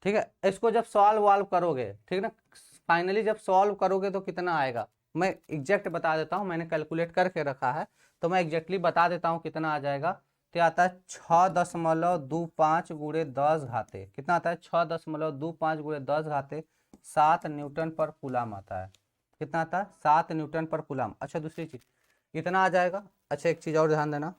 ठीक है, इसको जब सॉल्व वॉल्व करोगे, ठीक ना, फाइनली जब सॉल्व करोगे तो कितना आएगा, मैं एग्जैक्ट बता देता हूं, मैंने कैलकुलेट करके रखा है, तो मैं एग्जैक्टली बता देता हूं कितना आ जाएगा। तो आता है 6.25 गुणे 10 घाते, कितना आता है, 6.25 गुणे 10 घाते 7 न्यूटन पर कूलम आता है। कितना आता है, 7 न्यूटन पर कूलम। अच्छा दूसरी चीज कितना आ जाएगा, अच्छा एक चीज और ध्यान देना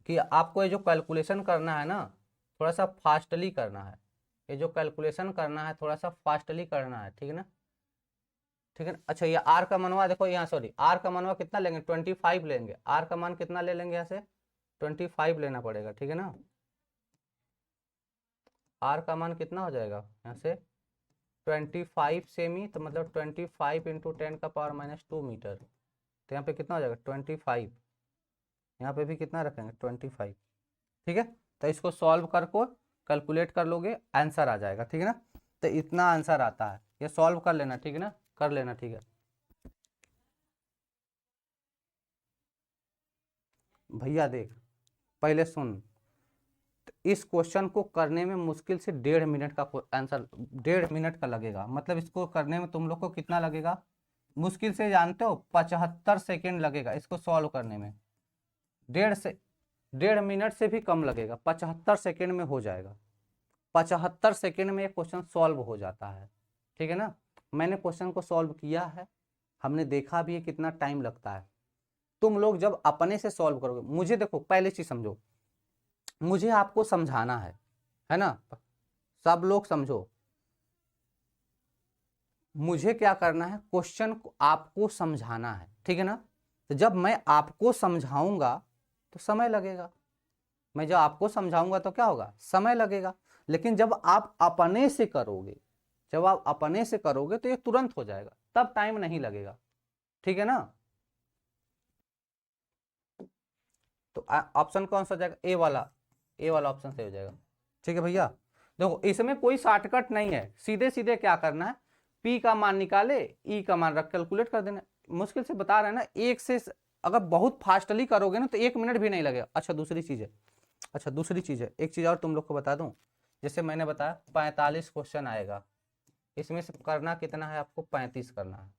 कि आपको ये जो कैलकुलेशन करना है ना, थोड़ा सा फास्टली करना है, ये जो कैलकुलेशन करना है थोड़ा सा फास्टली करना है, ठीक है ना, ठीक है ना। अच्छा ये आर का मनवा देखो यहाँ, सॉरी आर का मनवा कितना लेंगे, 25 लेंगे, आर का मान कितना ले लेंगे, यहाँ से 25 लेना पड़ेगा, ठीक है ना। आर का मान कितना हो जाएगा, यहाँ से 25 सेमी, तो मतलब 25 इंटू 10 का पावर माइनस 2 मीटर, तो यहाँ पे कितना हो जाएगा 25, यहाँ पे भी कितना रखेंगे 25, ठीक है। तो इसको सॉल्व करको कैलकुलेट कर लोगे, आंसर आ जाएगा, ठीक है ना। तो इतना आंसर आता है, ये सॉल्व कर लेना, ठीक है ना, कर लेना, ठीक है भैया। देख पहले सुन, तो इस क्वेश्चन को करने में मुश्किल से 1.5 मिनट का आंसर, 1.5 मिनट का लगेगा, मतलब इसको करने में तुम लोग को कितना लगेगा, मुश्किल से जानते हो 75 सेकेंड लगेगा इसको सॉल्व करने में, 1.5 मिनट से भी कम लगेगा, 75 सेकेंड में हो जाएगा, 75 सेकेंड में ये क्वेश्चन सॉल्व हो जाता है, ठीक है ना। मैंने क्वेश्चन को सॉल्व किया है, हमने देखा भी है कितना टाइम लगता है। तुम लोग जब अपने से सॉल्व करोगे, मुझे देखो पहले चीज समझो, मुझे आपको समझाना है ना, सब लोग समझो, मुझे क्या करना है, क्वेश्चन को आपको समझाना है, ठीक है ना। तो जब मैं आपको समझाऊंगा तो समय लगेगा, मैं जब आपको समझाऊंगा तो क्या होगा, समय लगेगा। लेकिन जब आप अपने से करोगे, जब आप अपने से करोगे तो ये तुरंत हो जाएगा, तब टाइम नहीं लगेगा, ठीक है ना। तो ऑप्शन कौन सा हो जाएगा, ए वाला, ए वाला ऑप्शन सही हो जाएगा, ठीक है भैया। देखो इसमें कोई शॉर्टकट नहीं है, सीधे सीधे क्या करना है, पी का मान निकाले, ई का मान रख कैलकुलेट कर देना। मुश्किल से बता रहे हैं ना, एक से अगर बहुत फास्टली करोगे ना तो 1 मिनट भी नहीं लगेगा। अच्छा दूसरी चीज है, अच्छा दूसरी चीज है, एक चीज और तुम लोग को बता दूं, जैसे मैंने बताया 45 क्वेश्चन आएगा, इसमें से करना कितना है आपको, 35 करना है।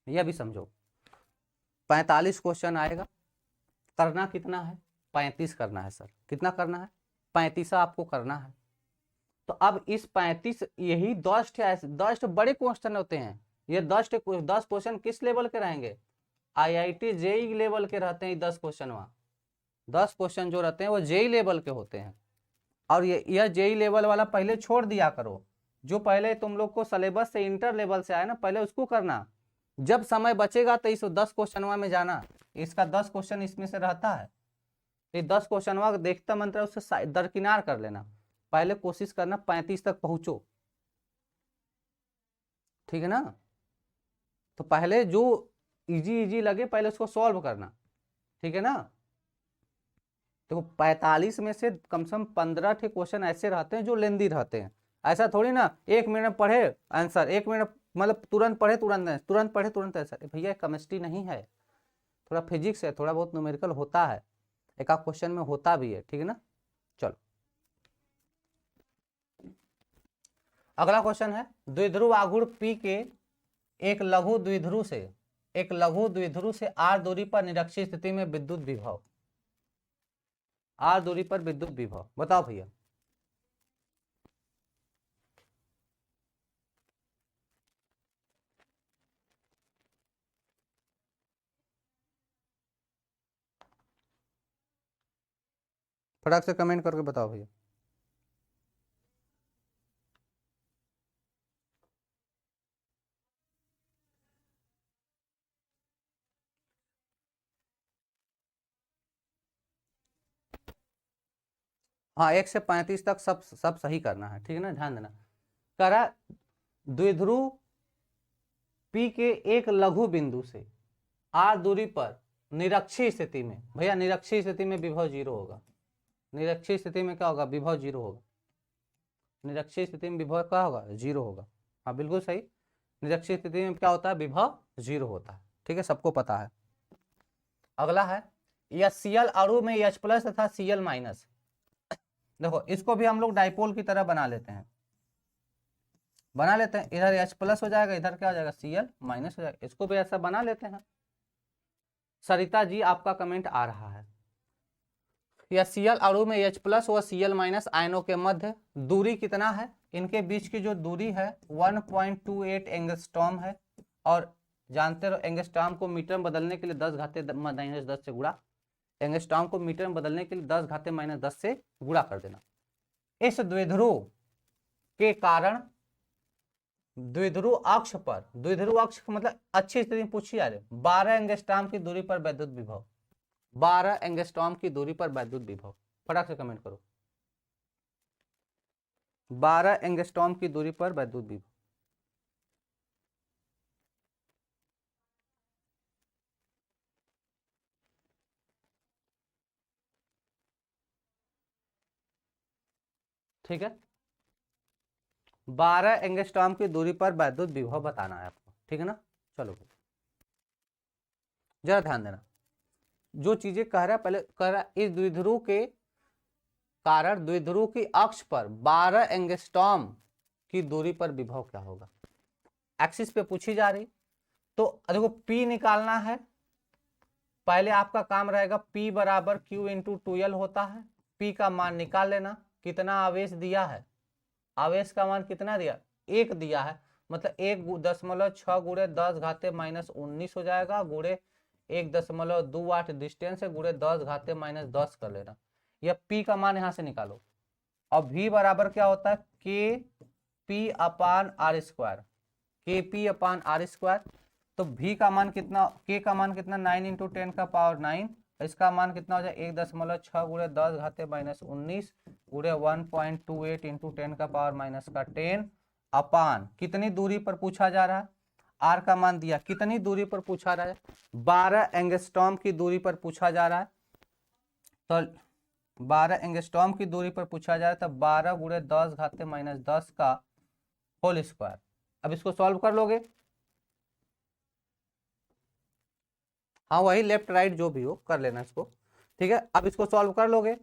यह भी समझो 45 क्वेश्चन आएगा, करना कितना है, 35 करना है सर। कितना करना है, 35 आपको करना है। तो अब इस 35, यही 10 बड़े क्वेश्चन होते हैं, ये 10 क्वेश्चन किस लेवल के रहेंगे, IIT जेई लेवल के रहते हैं 10 क्वेश्चन। वहाँ 10 क्वेश्चन जो रहते हैं वो जेई लेवल के होते हैं। और यह जेई लेवल वाला पहले छोड़ दिया करो, जो पहले तुम लोग को सिलेबस से इंटर लेवल से आया ना, पहले उसको करना। जब समय बचेगा तो इस 10 क्वेश्चन में जाना, इसका 10 क्वेश्चन इसमें से रहता है, ये 10 क्वेश्चन देखता मंत्र उससे दरकिनार कर लेना। पहले कोशिश करना 35 तक पहुंचो, ठीक है ना। तो पहले जो इजी इजी लगे पहले उसको सॉल्व करना, ठीक है ना। तो 45 में से कम से कम 15 क्वेश्चन ऐसे रहते हैं जो लेंदी रहते हैं। ऐसा थोड़ी ना 1 मिनट में पढ़े आंसर, 1 मिनट मतलब तुरंत पढ़े तुरंत पढ़े तुरंत आंसर। भैया केमिस्ट्री नहीं है, थोड़ा फिजिक्स है, थोड़ा बहुत न्यूमेरिकल होता है, एक आध क्वेश्चन में होता भी है, ठीक है ना। चलो अगला क्वेश्चन है, द्विध्रुव आघूर्ण P के एक लघु द्विध्रुव से R दूरी पर निरक्षीय स्थिति में विद्युत विभव, R दूरी पर विद्युत विभव बताओ भैया। फटाक से कमेंट करके बताओ भैया। हाँ 1 से 35 तक सब सही करना है, ठीक है ना, ध्यान देना। करा द्विध्रुव P के एक लघु बिंदु से R दूरी पर निरक्षीय स्थिति में, भैया निरक्षीय स्थिति में विभव 0 होगा। निरक्षीय स्थिति में क्या होगा, विभव 0 होगा। निरक्षीय स्थिति में विभव क्या होगा, 0 होगा। हाँ बिल्कुल सही, निरक्षीय स्थिति में क्या होता है, विभव 0 होता है, ठीक है, सबको पता है। अगला है, यह Cl अणु में H+ तथा Cl-। देखो इसको भी हम लोग डाइपोल की तरह बना लेते हैं, इधर H+ हो जाएगा, इधर क्या हो जाएगा, Cl- हो जाएगा। इसको भी ऐसा बना लेते हैं। सरिता जी आपका कमेंट आ रहा है, या Cl अणु में H+ व Cl- आयनों के मध्य दूरी कितना है, इनके बीच की जो दूरी है 1.28 एंगस्ट्रॉम है। और जानते रहो एंगस्ट्रॉम को मीटर में बदलने के लिए 10⁻⁻10 से गुणा, एंगस्ट्रॉम को मीटर में बदलने के लिए 10⁻⁻10 से गुणा कर देना। इस द्विध्रुव के कारण द्विध्रुव अक्ष पर, द्विध्रुव अक्ष मतलब अच्छी स्थिति में पूछी जा रही, 12 एंगस्ट्रॉम की दूरी पर वैद्युत विभव, 12 एंगस्ट्रॉम की दूरी पर वैद्युत विभव, फटाक से कमेंट करो, 12 एंगस्ट्रॉम की दूरी पर वैद्युत विभव। ठीक है, 12 एंगस्ट्रॉम की दूरी पर वैद्युत विभव बताना है आपको, ठीक है ना। चलो जरा ध्यान देना, जो चीजें कह रहा है पहले कह रहा है, इस द्विध्रुव के कारण द्विध्रुव की अक्ष पर 12 एंगस्ट्रॉम की दूरी पर विभव क्या होगा, एक्सिस पे पूछी जा रही। तो देखो P निकालना है, पहले आपका काम रहेगा P बराबर Q × 2L होता है। P का मान निकाल लेना, कितना आवेश दिया है आवेश का मान कितना दिया, 1 दिया है, मतलब 1.6 गुणे 10 घाते माइनस 19 हो जाएगा, गुणे 1.28 डिस्टेंस है, गुणे 10 घाते माइनस 10 कर लेना। यह P का मान यहाँ से निकालो। और V बराबर क्या होता है, के पी अपान आर स्क्वायर, के पी अपान आर स्क्वायर। तो V का मान कितना, K का मान कितना, 9 इंटू 10 का पावर 9, इसका मान कितना हो जाए 1.6 गुणे 10 घाते माइनस 19 गुणे 1.28 इंटू 10 का पावर माइनस का 10 अपान कितनी दूरी पर पूछा जा रहा है, आर का मान दिया, कितनी दूरी पर पूछा रहा है, 12 एंगस्ट्रॉम की दूरी पर पूछा जा रहा है। तो 12 एंगस्ट्रॉम की दूरी पर पूछा जा रहा है, तो 12 गुणे 10 घाते माइनस 10 का होल स्क्वायर। अब इसको सॉल्व कर लोगे, हाँ वही लेफ्ट राइट जो भी हो कर लेना इसको, ठीक है। अब इसको सॉल्व कर लोगे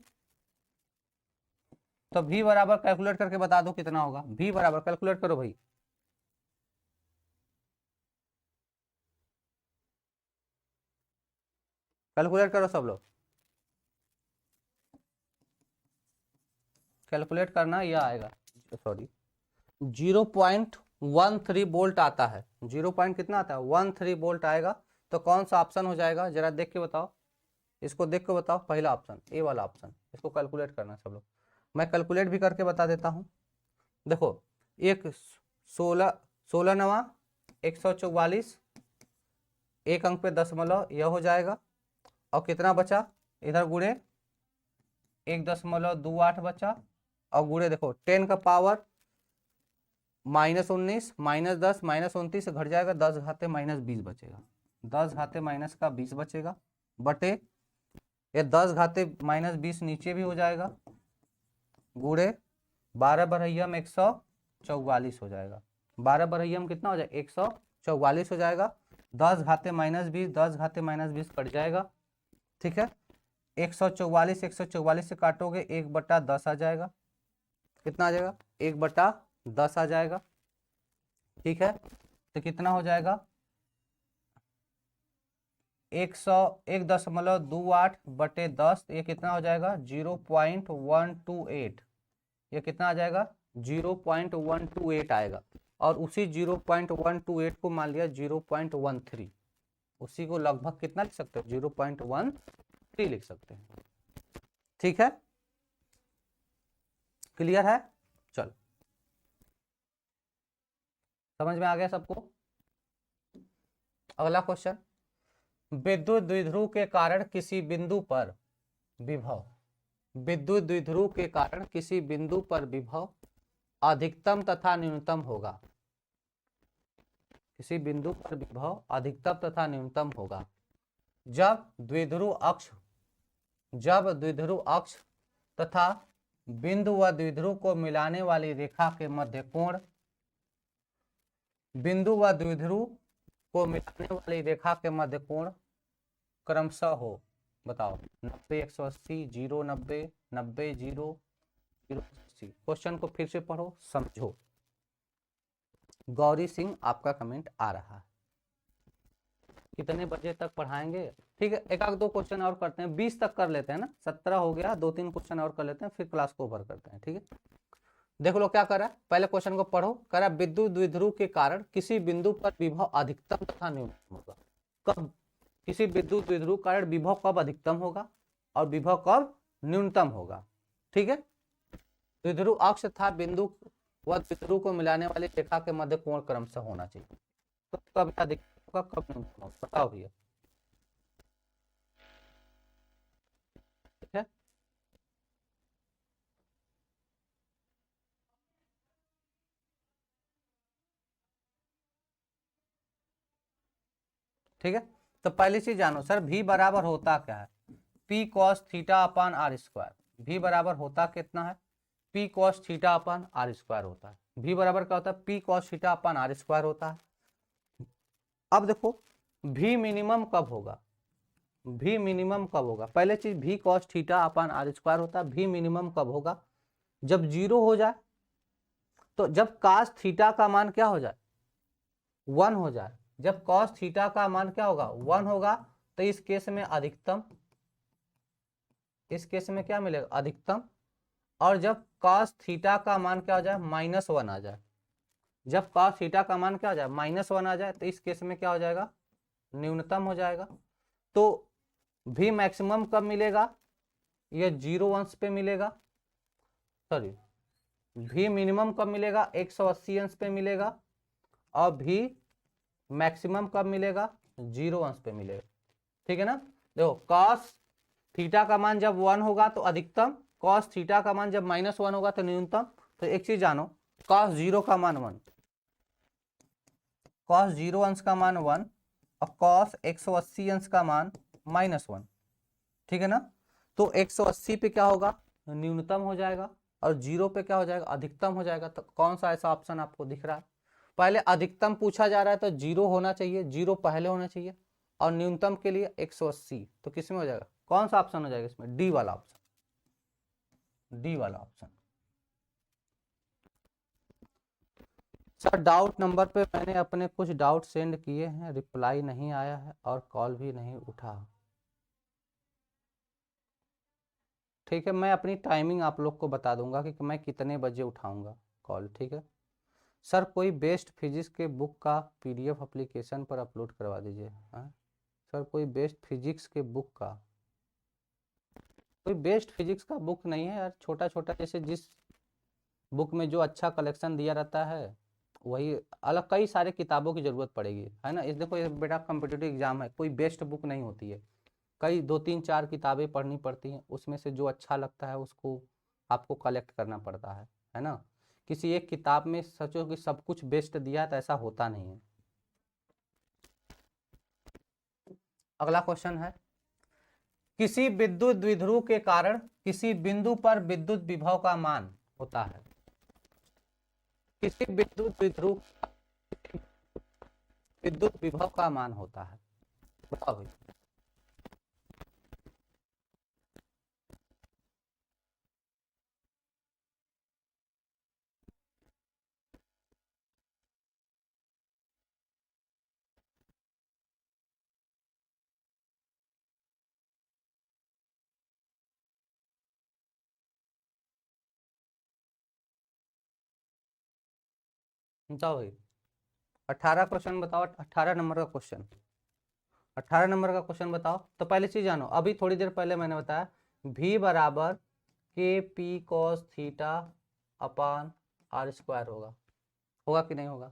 तो V बराबर कैलकुलेट करके बता दो कितना होगा, V बराबर कैलकुलेट करो भाई, कैलकुलेट करो सब लोग, कैलकुलेट करना, यह आएगा सॉरी 0.13 वोल्ट आता है, 0 पॉइंट कितना आता है 13 वोल्ट आएगा। तो कौन सा ऑप्शन हो जाएगा, जरा देख के बताओ, इसको देख के बताओ, पहला ऑप्शन, ए वाला ऑप्शन। इसको कैलकुलेट करना सब लोग, मैं कैलकुलेट भी करके बता देता हूँ। देखो एक 16 नवा 144, एक अंक पे दशमलव, यह हो जाएगा। और कितना बचा इधर, गुणे 1.28 बचा, और गुणे देखो 10 का पावर माइनस 19 माइनस 10 माइनस 29 घट जाएगा, 10 घाते माइनस 20 बचेगा, 10 घाते माइनस का 20 बचेगा, बटे ये 10 घाते माइनस 20 नीचे भी हो जाएगा, गुणे 12 बरहियम 144 हो जाएगा, 12 बरहियम कितना हो जाएगा 144 हो जाएगा, 10 घाते माइनस 20, 10 घाते माइनस 20 कट जाएगा, ठीक है। 144 से काटोगे 1/10 आ जाएगा, कितना आ जाएगा 1/10 आ जाएगा, ठीक है। तो कितना हो जाएगा 101.28 बटे 10, ये कितना हो जाएगा 0.128, ये कितना आ जाएगा 0.128 आएगा। और उसी 0.128 को मान लिया 0.13, उसी को लगभग कितना लिख सकते हो 0.13 लिख सकते हैं, ठीक है। क्लियर है, चलो समझ में आ गया सबको। अगला क्वेश्चन, विद्युत द्विध्रुव के कारण किसी बिंदु पर विभव, विद्युत द्विध्रुव के कारण किसी बिंदु पर विभव अधिकतम तथा न्यूनतम होगा, किसी बिंदु पर विभव अधिकतम तथा न्यूनतम होगा जब द्विध्रुव अक्ष तथा बिंदु व द्विध्रुव को मिलाने वाली रेखा के मध्य कोण, बिंदु व द्विध्रुव को मिलाने वाली रेखा के मध्य कोण क्रमशः हो, बताओ 90 180 0 90 90 0 0 80। क्वेश्चन को फिर से पढ़ो समझो। गौरी सिंह आपका कमेंट आ रहा है, कितने बजे तक पढ़ाएंगे, ठीक है। एक आध दो क्वेश्चन और करते हैं, 20 तक कर लेते हैं ना, 17 हो गया, 2-3 क्वेश्चन और कर लेते हैं, फिर क्लास को ओवर करते हैं, ठीक है। देख लो क्या कर रहा है, पहले क्वेश्चन को पढ़ो, कह रहा है विद्युत द्विध्रुव के कारण किसी बिंदु पर विभव अधिकतम तथा न्यूनतम होगा। कब, किसी विद्युत द्विध्रुव कारण विभव कब अधिकतम होगा और विभव कब न्यूनतम होगा, ठीक है। द्विध्रुव अक्ष तथा बिंदु व द्विध्रुव को मिलाने वाली रेखा के मध्य कोण क्रमशः होना चाहिए, तो कब अधिकतम होगा कब न्यूनतम होगा, बताओ भैया, ठीक है। ठीक है, तो पहली चीज जानो सर, V बराबर होता क्या है, P cos theta upon r square. V बराबर होता कितना है, P cos theta upon r square होता है। V बराबर क्या होता है, P cos theta upon r square होता है। अब देखो V मिनिमम कब होगा, V मिनिमम कब होगा, पहले चीज V cos theta upon r square होता है। V मिनिमम कब होगा, जब 0 हो जाए, तो जब cos थीटा का मान क्या हो जाए 1 हो जाए, जब cos थीटा का मान क्या होगा 1 होगा, तो इस केस में अधिकतम, इस केस में क्या मिलेगा अधिकतम। और जब कॉस थीटा का मान क्या हो जाए, -1 आ जाए। जब कॉस थीटा का मान क्या हो जाए, -1 आ जाए, तो इस केस में क्या हो जाएगा, न्यूनतम हो जाएगा। तो भी मैक्सिमम कब मिलेगा, ये 0 अंश पे मिलेगा, सॉरी भी मिनिमम कब मिलेगा, 180 अंश पे मिलेगा, और भी मैक्सिमम कब मिलेगा, 0 अंश पे मिलेगा। ठीक है ना। देखो कॉस थीटा का मान जब 1 होगा तो अधिकतम, कॉस थीटा का मान जब -1 होगा तो न्यूनतम। तो एक चीज जानो, कॉस 0 का मान 1, कॉस 0 अंश का मान 1, और कॉस 180 अंश का मान -1। ठीक है ना। तो 180 पे क्या होगा, न्यूनतम हो जाएगा, और 0 पे क्या हो जाएगा, अधिकतम हो जाएगा। तो कौन सा ऐसा ऑप्शन आपको दिख रहा है, पहले अधिकतम पूछा जा रहा है तो 0 होना चाहिए, 0 पहले होना चाहिए, और न्यूनतम के लिए 180। तो किस में हो जाएगा, कौन सा ऑप्शन हो जाएगा इसमें, डी वाला ऑप्शन, डी वाला ऑप्शन। सर डाउट नंबर पे मैंने अपने कुछ डाउट सेंड किए हैं, रिप्लाई नहीं आया है और कॉल भी नहीं उठा। ठीक है, मैं अपनी टाइमिंग आप लोग को बता दूंगा कि मैं कितने बजे उठाऊंगा कॉल। ठीक है सर, कोई बेस्ट फिजिक्स के बुक का पीडीएफ एप्लीकेशन पर अपलोड करवा दीजिए। हाँ सर, कोई बेस्ट फिजिक्स के बुक का, कोई बेस्ट फिजिक्स का बुक नहीं है यार, छोटा छोटा जैसे जिस बुक में जो अच्छा कलेक्शन दिया रहता है वही, अलग कई सारे किताबों की ज़रूरत पड़ेगी, है ना। इस देखो ये बेटा कॉम्पिटिटिव एग्जाम है, कोई बेस्ट बुक नहीं होती है, कई 2 3 4 किताबें पढ़नी पड़ती हैं, उसमें से जो अच्छा लगता है उसको आपको कलेक्ट करना पड़ता है ना। किसी एक किताब में सोचो कि सब कुछ बेस्ट दिया है तो ऐसा होता नहीं है। अगला क्वेश्चन है, किसी विद्युत द्विध्रुव के कारण किसी बिंदु पर विद्युत विभव का मान होता है। किसी विद्युत द्विध्रुव विद्युत विभव का मान होता है, बताओ भाई। बताओ भाई, 18 क्वेश्चन बताओ, 18 नंबर का क्वेश्चन, 18 नंबर का क्वेश्चन बताओ। तो पहले चीज जानो, अभी थोड़ी देर पहले मैंने बताया v बराबर k p cos theta upon r square होगा, होगा कि नहीं होगा।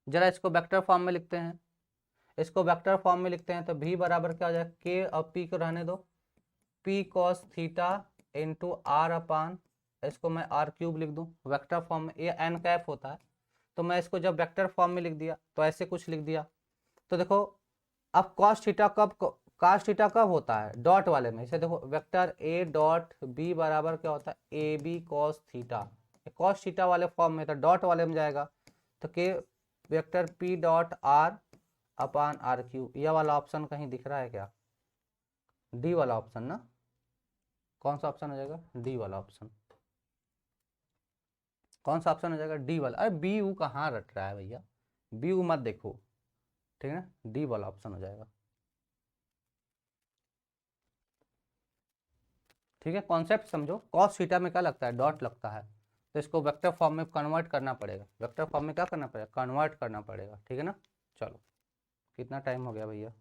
जरा इसको वेक्टर फॉर्म में लिखते हैं, इसको वेक्टर फॉर्म में लिखते हैं। तो v बराबर क्या हो जाएगा, के और p को रहने दो, p cos theta into r upon, इसको मैं आर क्यूब लिख दूं वेक्टर फॉर्म में, ये एन कैप होता है। तो मैं इसको जब वेक्टर फॉर्म में लिख दिया तो ऐसे कुछ लिख दिया। तो देखो अब cos थीटा कब होता है, डॉट वाले में। इसे देखो वेक्टर a डॉट b बराबर क्या होता है, A B cos theta, cos theta वाले फॉर्म में, तो डॉट वाले में जाएगा तो k vector p dot r upon r cube. यह वाला ऑप्शन कहीं दिख रहा है क्या, डी वाला ऑप्शन ना, कौन सा ऑप्शन हो जाएगा, डी वाला ऑप्शन। कौन सा ऑप्शन हो जाएगा, डी वाला। अरे बी यू कहाँ रट रहा है भैया, बी यू मत देखो, ठीक है ना, डी वाला ऑप्शन हो जाएगा। ठीक है, कॉन्सेप्ट समझो, कॉस थीटा में क्या लगता है, डॉट लगता है, तो इसको वेक्टर फॉर्म में कन्वर्ट करना पड़ेगा, वेक्टर फॉर्म में क्या करना पड़ेगा, कन्वर्ट करना पड़ेगा। ठीक है ना। चलो कितना टाइम हो गया भैया,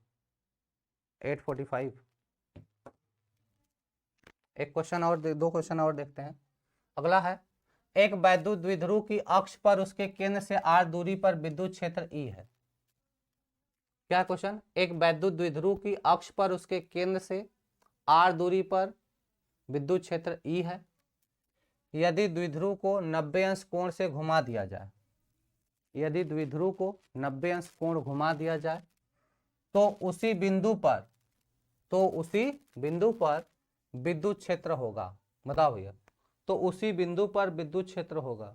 8:45। एक क्वेश्चन और दो क्वेश्चन और देखते हैं। अगला है, एक वैद्युत द्विध्रुव की अक्ष पर उसके केंद्र से r दूरी पर विद्युत क्षेत्र E है। क्या क्वेश्चन, एक वैद्युत द्विध्रुव की अक्ष पर उसके केंद्र से r दूरी पर विद्युत क्षेत्र E है। यदि द्विध्रुव को 90 अंश कोण से घुमा दिया जाए, यदि द्विध्रुव को 90 अंश कोण घुमा दिया जाए तो उसी बिंदु पर, तो उसी बिंदु पर विद्युत क्षेत्र होगा। बताओ भैया, तो उसी बिंदु पर विद्युत क्षेत्र होगा।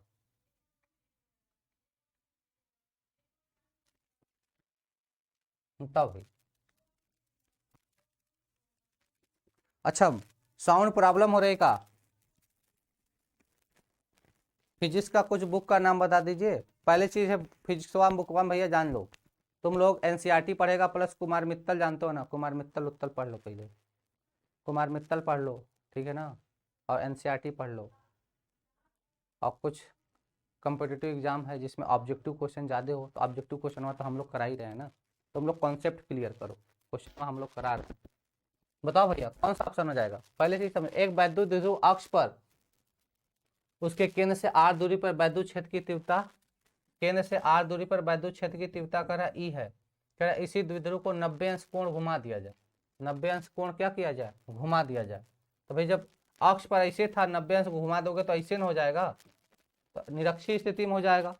बताओ भाई। अच्छा, साउंड प्रॉब्लम हो रही का, फिजिक्स का कुछ बुक का नाम बता दीजिए। पहले चीज है फिजिक्स वाम बुक वाम भैया जान लो, तुम लोग एनसीईआरटी पढ़ेगा प्लस कुमार मित्तल जानते हो ना, कुमार मित्तल उत्तल पढ़ लो पहले, कुमार मित्तल पढ़ लो, ठीक है ना, और एनसीईआरटी पढ़ लो। और कुछ कम्पिटिटिव एग्जाम है जिसमें ऑब्जेक्टिव क्वेश्चन ज़्यादा हो, तो ऑब्जेक्टिव क्वेश्चन में तो हम लोग करा ही रहे हैं ना, तो हम लोग कॉन्सेप्ट क्लियर करो, क्वेश्चन हम लोग करा रहे हैं। बताओ भैया कौन सा ऑप्शन हो जाएगा, पहले से ही समझ। एक वैद्युत द्विध्रुव अक्ष पर उसके केंद्र से r दूरी पर वैद्युत क्षेत्र की तीव्रता, केंद्र से r दूरी पर वैद्युत क्षेत्र की तीव्रता कह रहा है E है, कह रहा है इसी द्विध्रुव को 90 अंश कोण घुमा दिया जाए, 90 अंश कोण क्या किया जाए, घुमा दिया जाए। तो भाई जब अक्ष पर ऐसे था 90 अंश घुमा दोगे तो ऐसे न हो जाएगा, तो निरक्षीय स्थिति में हो जाएगा,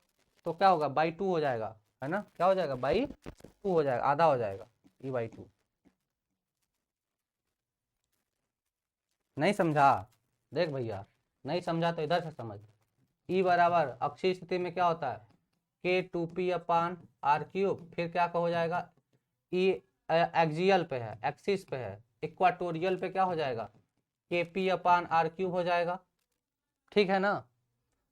तो क्या होगा बाई 2 हो जाएगा, है ना, क्या हो जाएगा बाई 2 हो जाएगा, आधा हो जाएगा E/2। नहीं समझा, देख भैया नहीं समझा तो इधर से समझ। E बराबर अक्षीय स्थिति में क्या होता है K2P/r³, फिर क्या हो जाएगा E एक्सियल पे है, एक्सिस पे है, इक्वाटोरियल पे क्या हो जाएगा KP/r³ हो जाएगा, ठीक है ना।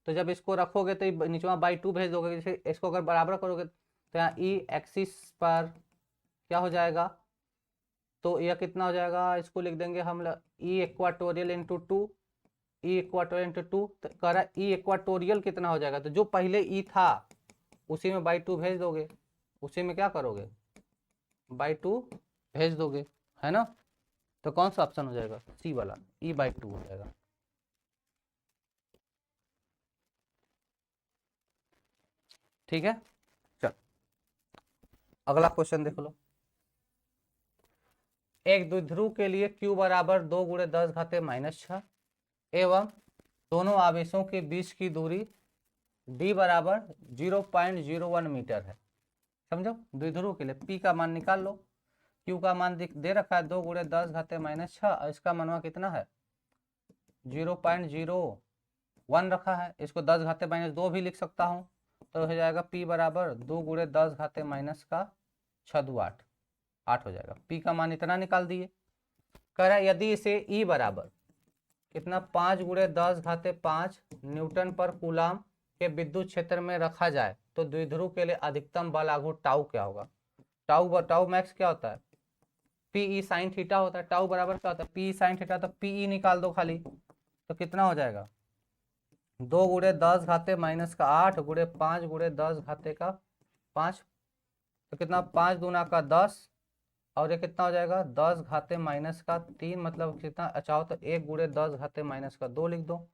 तो जब इसको रखोगे तो नीचे बाई 2 भेज दोगे, जैसे इसको अगर बराबर करोगे तो यहाँ E एक्सिस पर क्या हो जाएगा, तो यह कितना हो जाएगा, इसको लिख देंगे हम E equatorial into 2, E equatorial into 2, तो कह रहा है E इक्वाटोरियल कितना हो जाएगा, तो जो पहले E था उसी में बाई 2 भेज दोगे, उसी में क्या करोगे बाई 2 भेज दोगे, है ना। तो कौन सा ऑप्शन हो जाएगा सी वाला, E/2 हो जाएगा। ठीक है, चल अगला क्वेश्चन देख लो। एक द्विध्रुव के लिए Q बराबर 2 × 10⁻⁻⁶ एवं दोनों आवेशों के बीच की दूरी D बराबर 0.01 मीटर है। समझो द्विध्रुव के लिए P का मान निकाल लो, Q का मान दे रखा है 2 × 10⁻⁶ और इसका मनवा कितना है 0.01 रखा है, इसको 10⁻2 भी लिख सकता हूँ, तो हो जाएगा P बराबर 2 × 10⁻⁸ 8 हो जाएगा। P का मान इतना निकाल दिए। कह रहा है यदि इसे E बराबर कितना 5 × 10⁵ न्यूटन पर कूलाम के विद्युत क्षेत्र में रखा जाए तो द्विध्रुव के लिए अधिकतम बल आघूर्ण टाउ क्या होगा। टाउ मैक्स क्या होता है PE sin थीटा होता है, टाउ बराबर क्या होता है PE sin थीटा, तो PE निकाल दो खाली, तो कितना हो जाएगा 2 × 10⁻⁸ × 5 × 10⁻5, तो कितना 5 दूना का 10 और ये कितना हो जाएगा 10⁻⁻3, मतलब कितना अच्छा हो तो 1 × 10⁻2 लिख दो,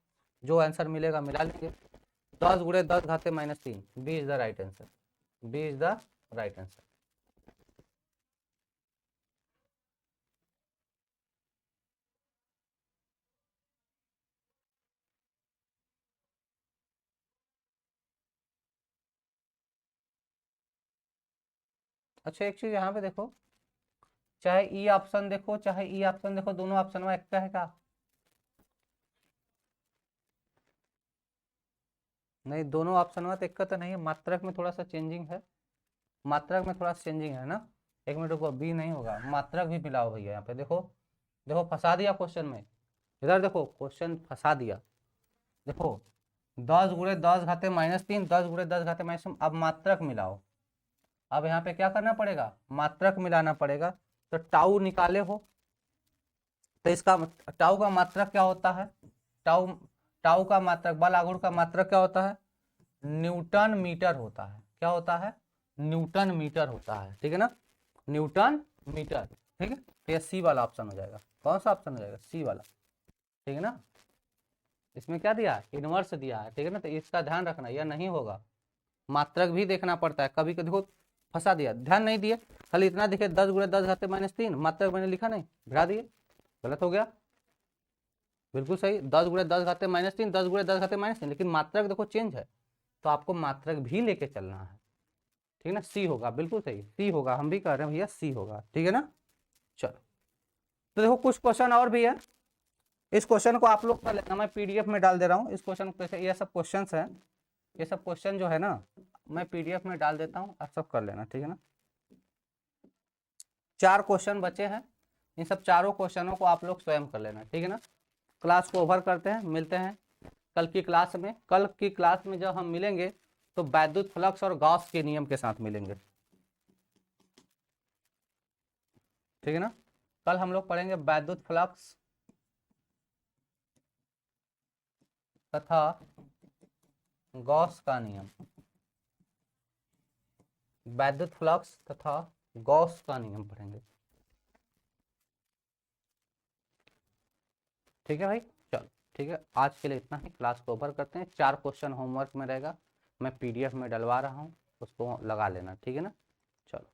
जो आंसर मिलेगा मिला लीजिए। 10 × 10⁻3 B is the right answer, B is the right answer. अच्छा एक चीज यहाँ पे देखो, चाहे ई ऑप्शन देखो चाहे ई ऑप्शन देखो, दोनों ऑप्शन में एक है का नहीं, दोनों ऑप्शन में तो एक तो नहीं है, मात्रक में थोड़ा सा चेंजिंग है, मात्रक में थोड़ा सा चेंजिंग है ना। एक मिनट रुको, बी नहीं होगा, मात्रक भी मिलाओ भैया यहाँ पे देखो, देखो फंसा दिया क्वेश्चन में, इधर देखो क्वेश्चन फंसा दिया, देखो 10 × 10⁻3 10 × 10⁻3, अब मात्रक मिलाओ, अब यहाँ पे क्या करना पड़ेगा मात्रक मिलाना पड़ेगा, तो टाउ निकाले हो तो इसका टाउ का मात्रक क्या होता है, टाउ टाउ का मात्रक बल आघूर्ण का मात्रक क्या होता है न्यूटन मीटर होता है, क्या होता है न्यूटन मीटर होता है, ठीक है ना, न्यूटन मीटर, ठीक है। तो ये सी वाला ऑप्शन हो जाएगा, कौन सा ऑप्शन हो जाएगा सी वाला, ठीक है ना। इसमें क्या दिया इनवर्स दिया है, ठीक है ना, तो इसका ध्यान रखना यह नहीं होगा, मात्रक भी देखना पड़ता है, कभी कभी देखो फंसा दिया, ध्यान नहीं दिए, खाली इतना दिखे 10 × 10⁻3 मात्रक मैंने लिखा नहीं, भिड़ा दिए, गलत हो गया, बिल्कुल सही 10 × 10⁻3 10 × 10⁻3, लेकिन मात्रक देखो चेंज है, तो आपको मात्रक भी लेके चलना है, ठीक है ना, सी होगा, बिल्कुल सही सी होगा, हम भी कह रहे हैं भैया सी होगा, ठीक है ना। चलो तो देखो कुछ क्वेश्चन और भी है, इस क्वेश्चन को आप लोग कर लेना, मैं PDF में डाल दे रहा हूँ इस क्वेश्चन को, ये सब क्वेश्चन है, ये सब क्वेश्चन जो है ना मैं PDF में डाल देता हूँ, आप सब कर लेना, ठीक है ना। 4 क्वेश्चन बचे हैं, इन सब चारों क्वेश्चनों को आप लोग स्वयं कर लेना, ठीक है ना। क्लास को ओवर करते हैं, मिलते हैं कल की क्लास में। कल की क्लास में जब हम मिलेंगे तो वैद्युत फ्लक्स और गॉस के नियम के साथ मिलेंगे, ठीक है ना। कल हम लोग पढ़ेंगे वैद्युत फ्लक्स तथा गॉस का नियम, वैद्युत फ्लक्स तथा गॉस का नियम पढ़ेंगे। ठीक है भाई, चलो ठीक है, आज के लिए इतना ही, क्लास को ओवर करते हैं। 4 क्वेश्चन होमवर्क में रहेगा, मैं पीडीएफ में डलवा रहा हूँ, उसको लगा लेना, ठीक है ना। चलो।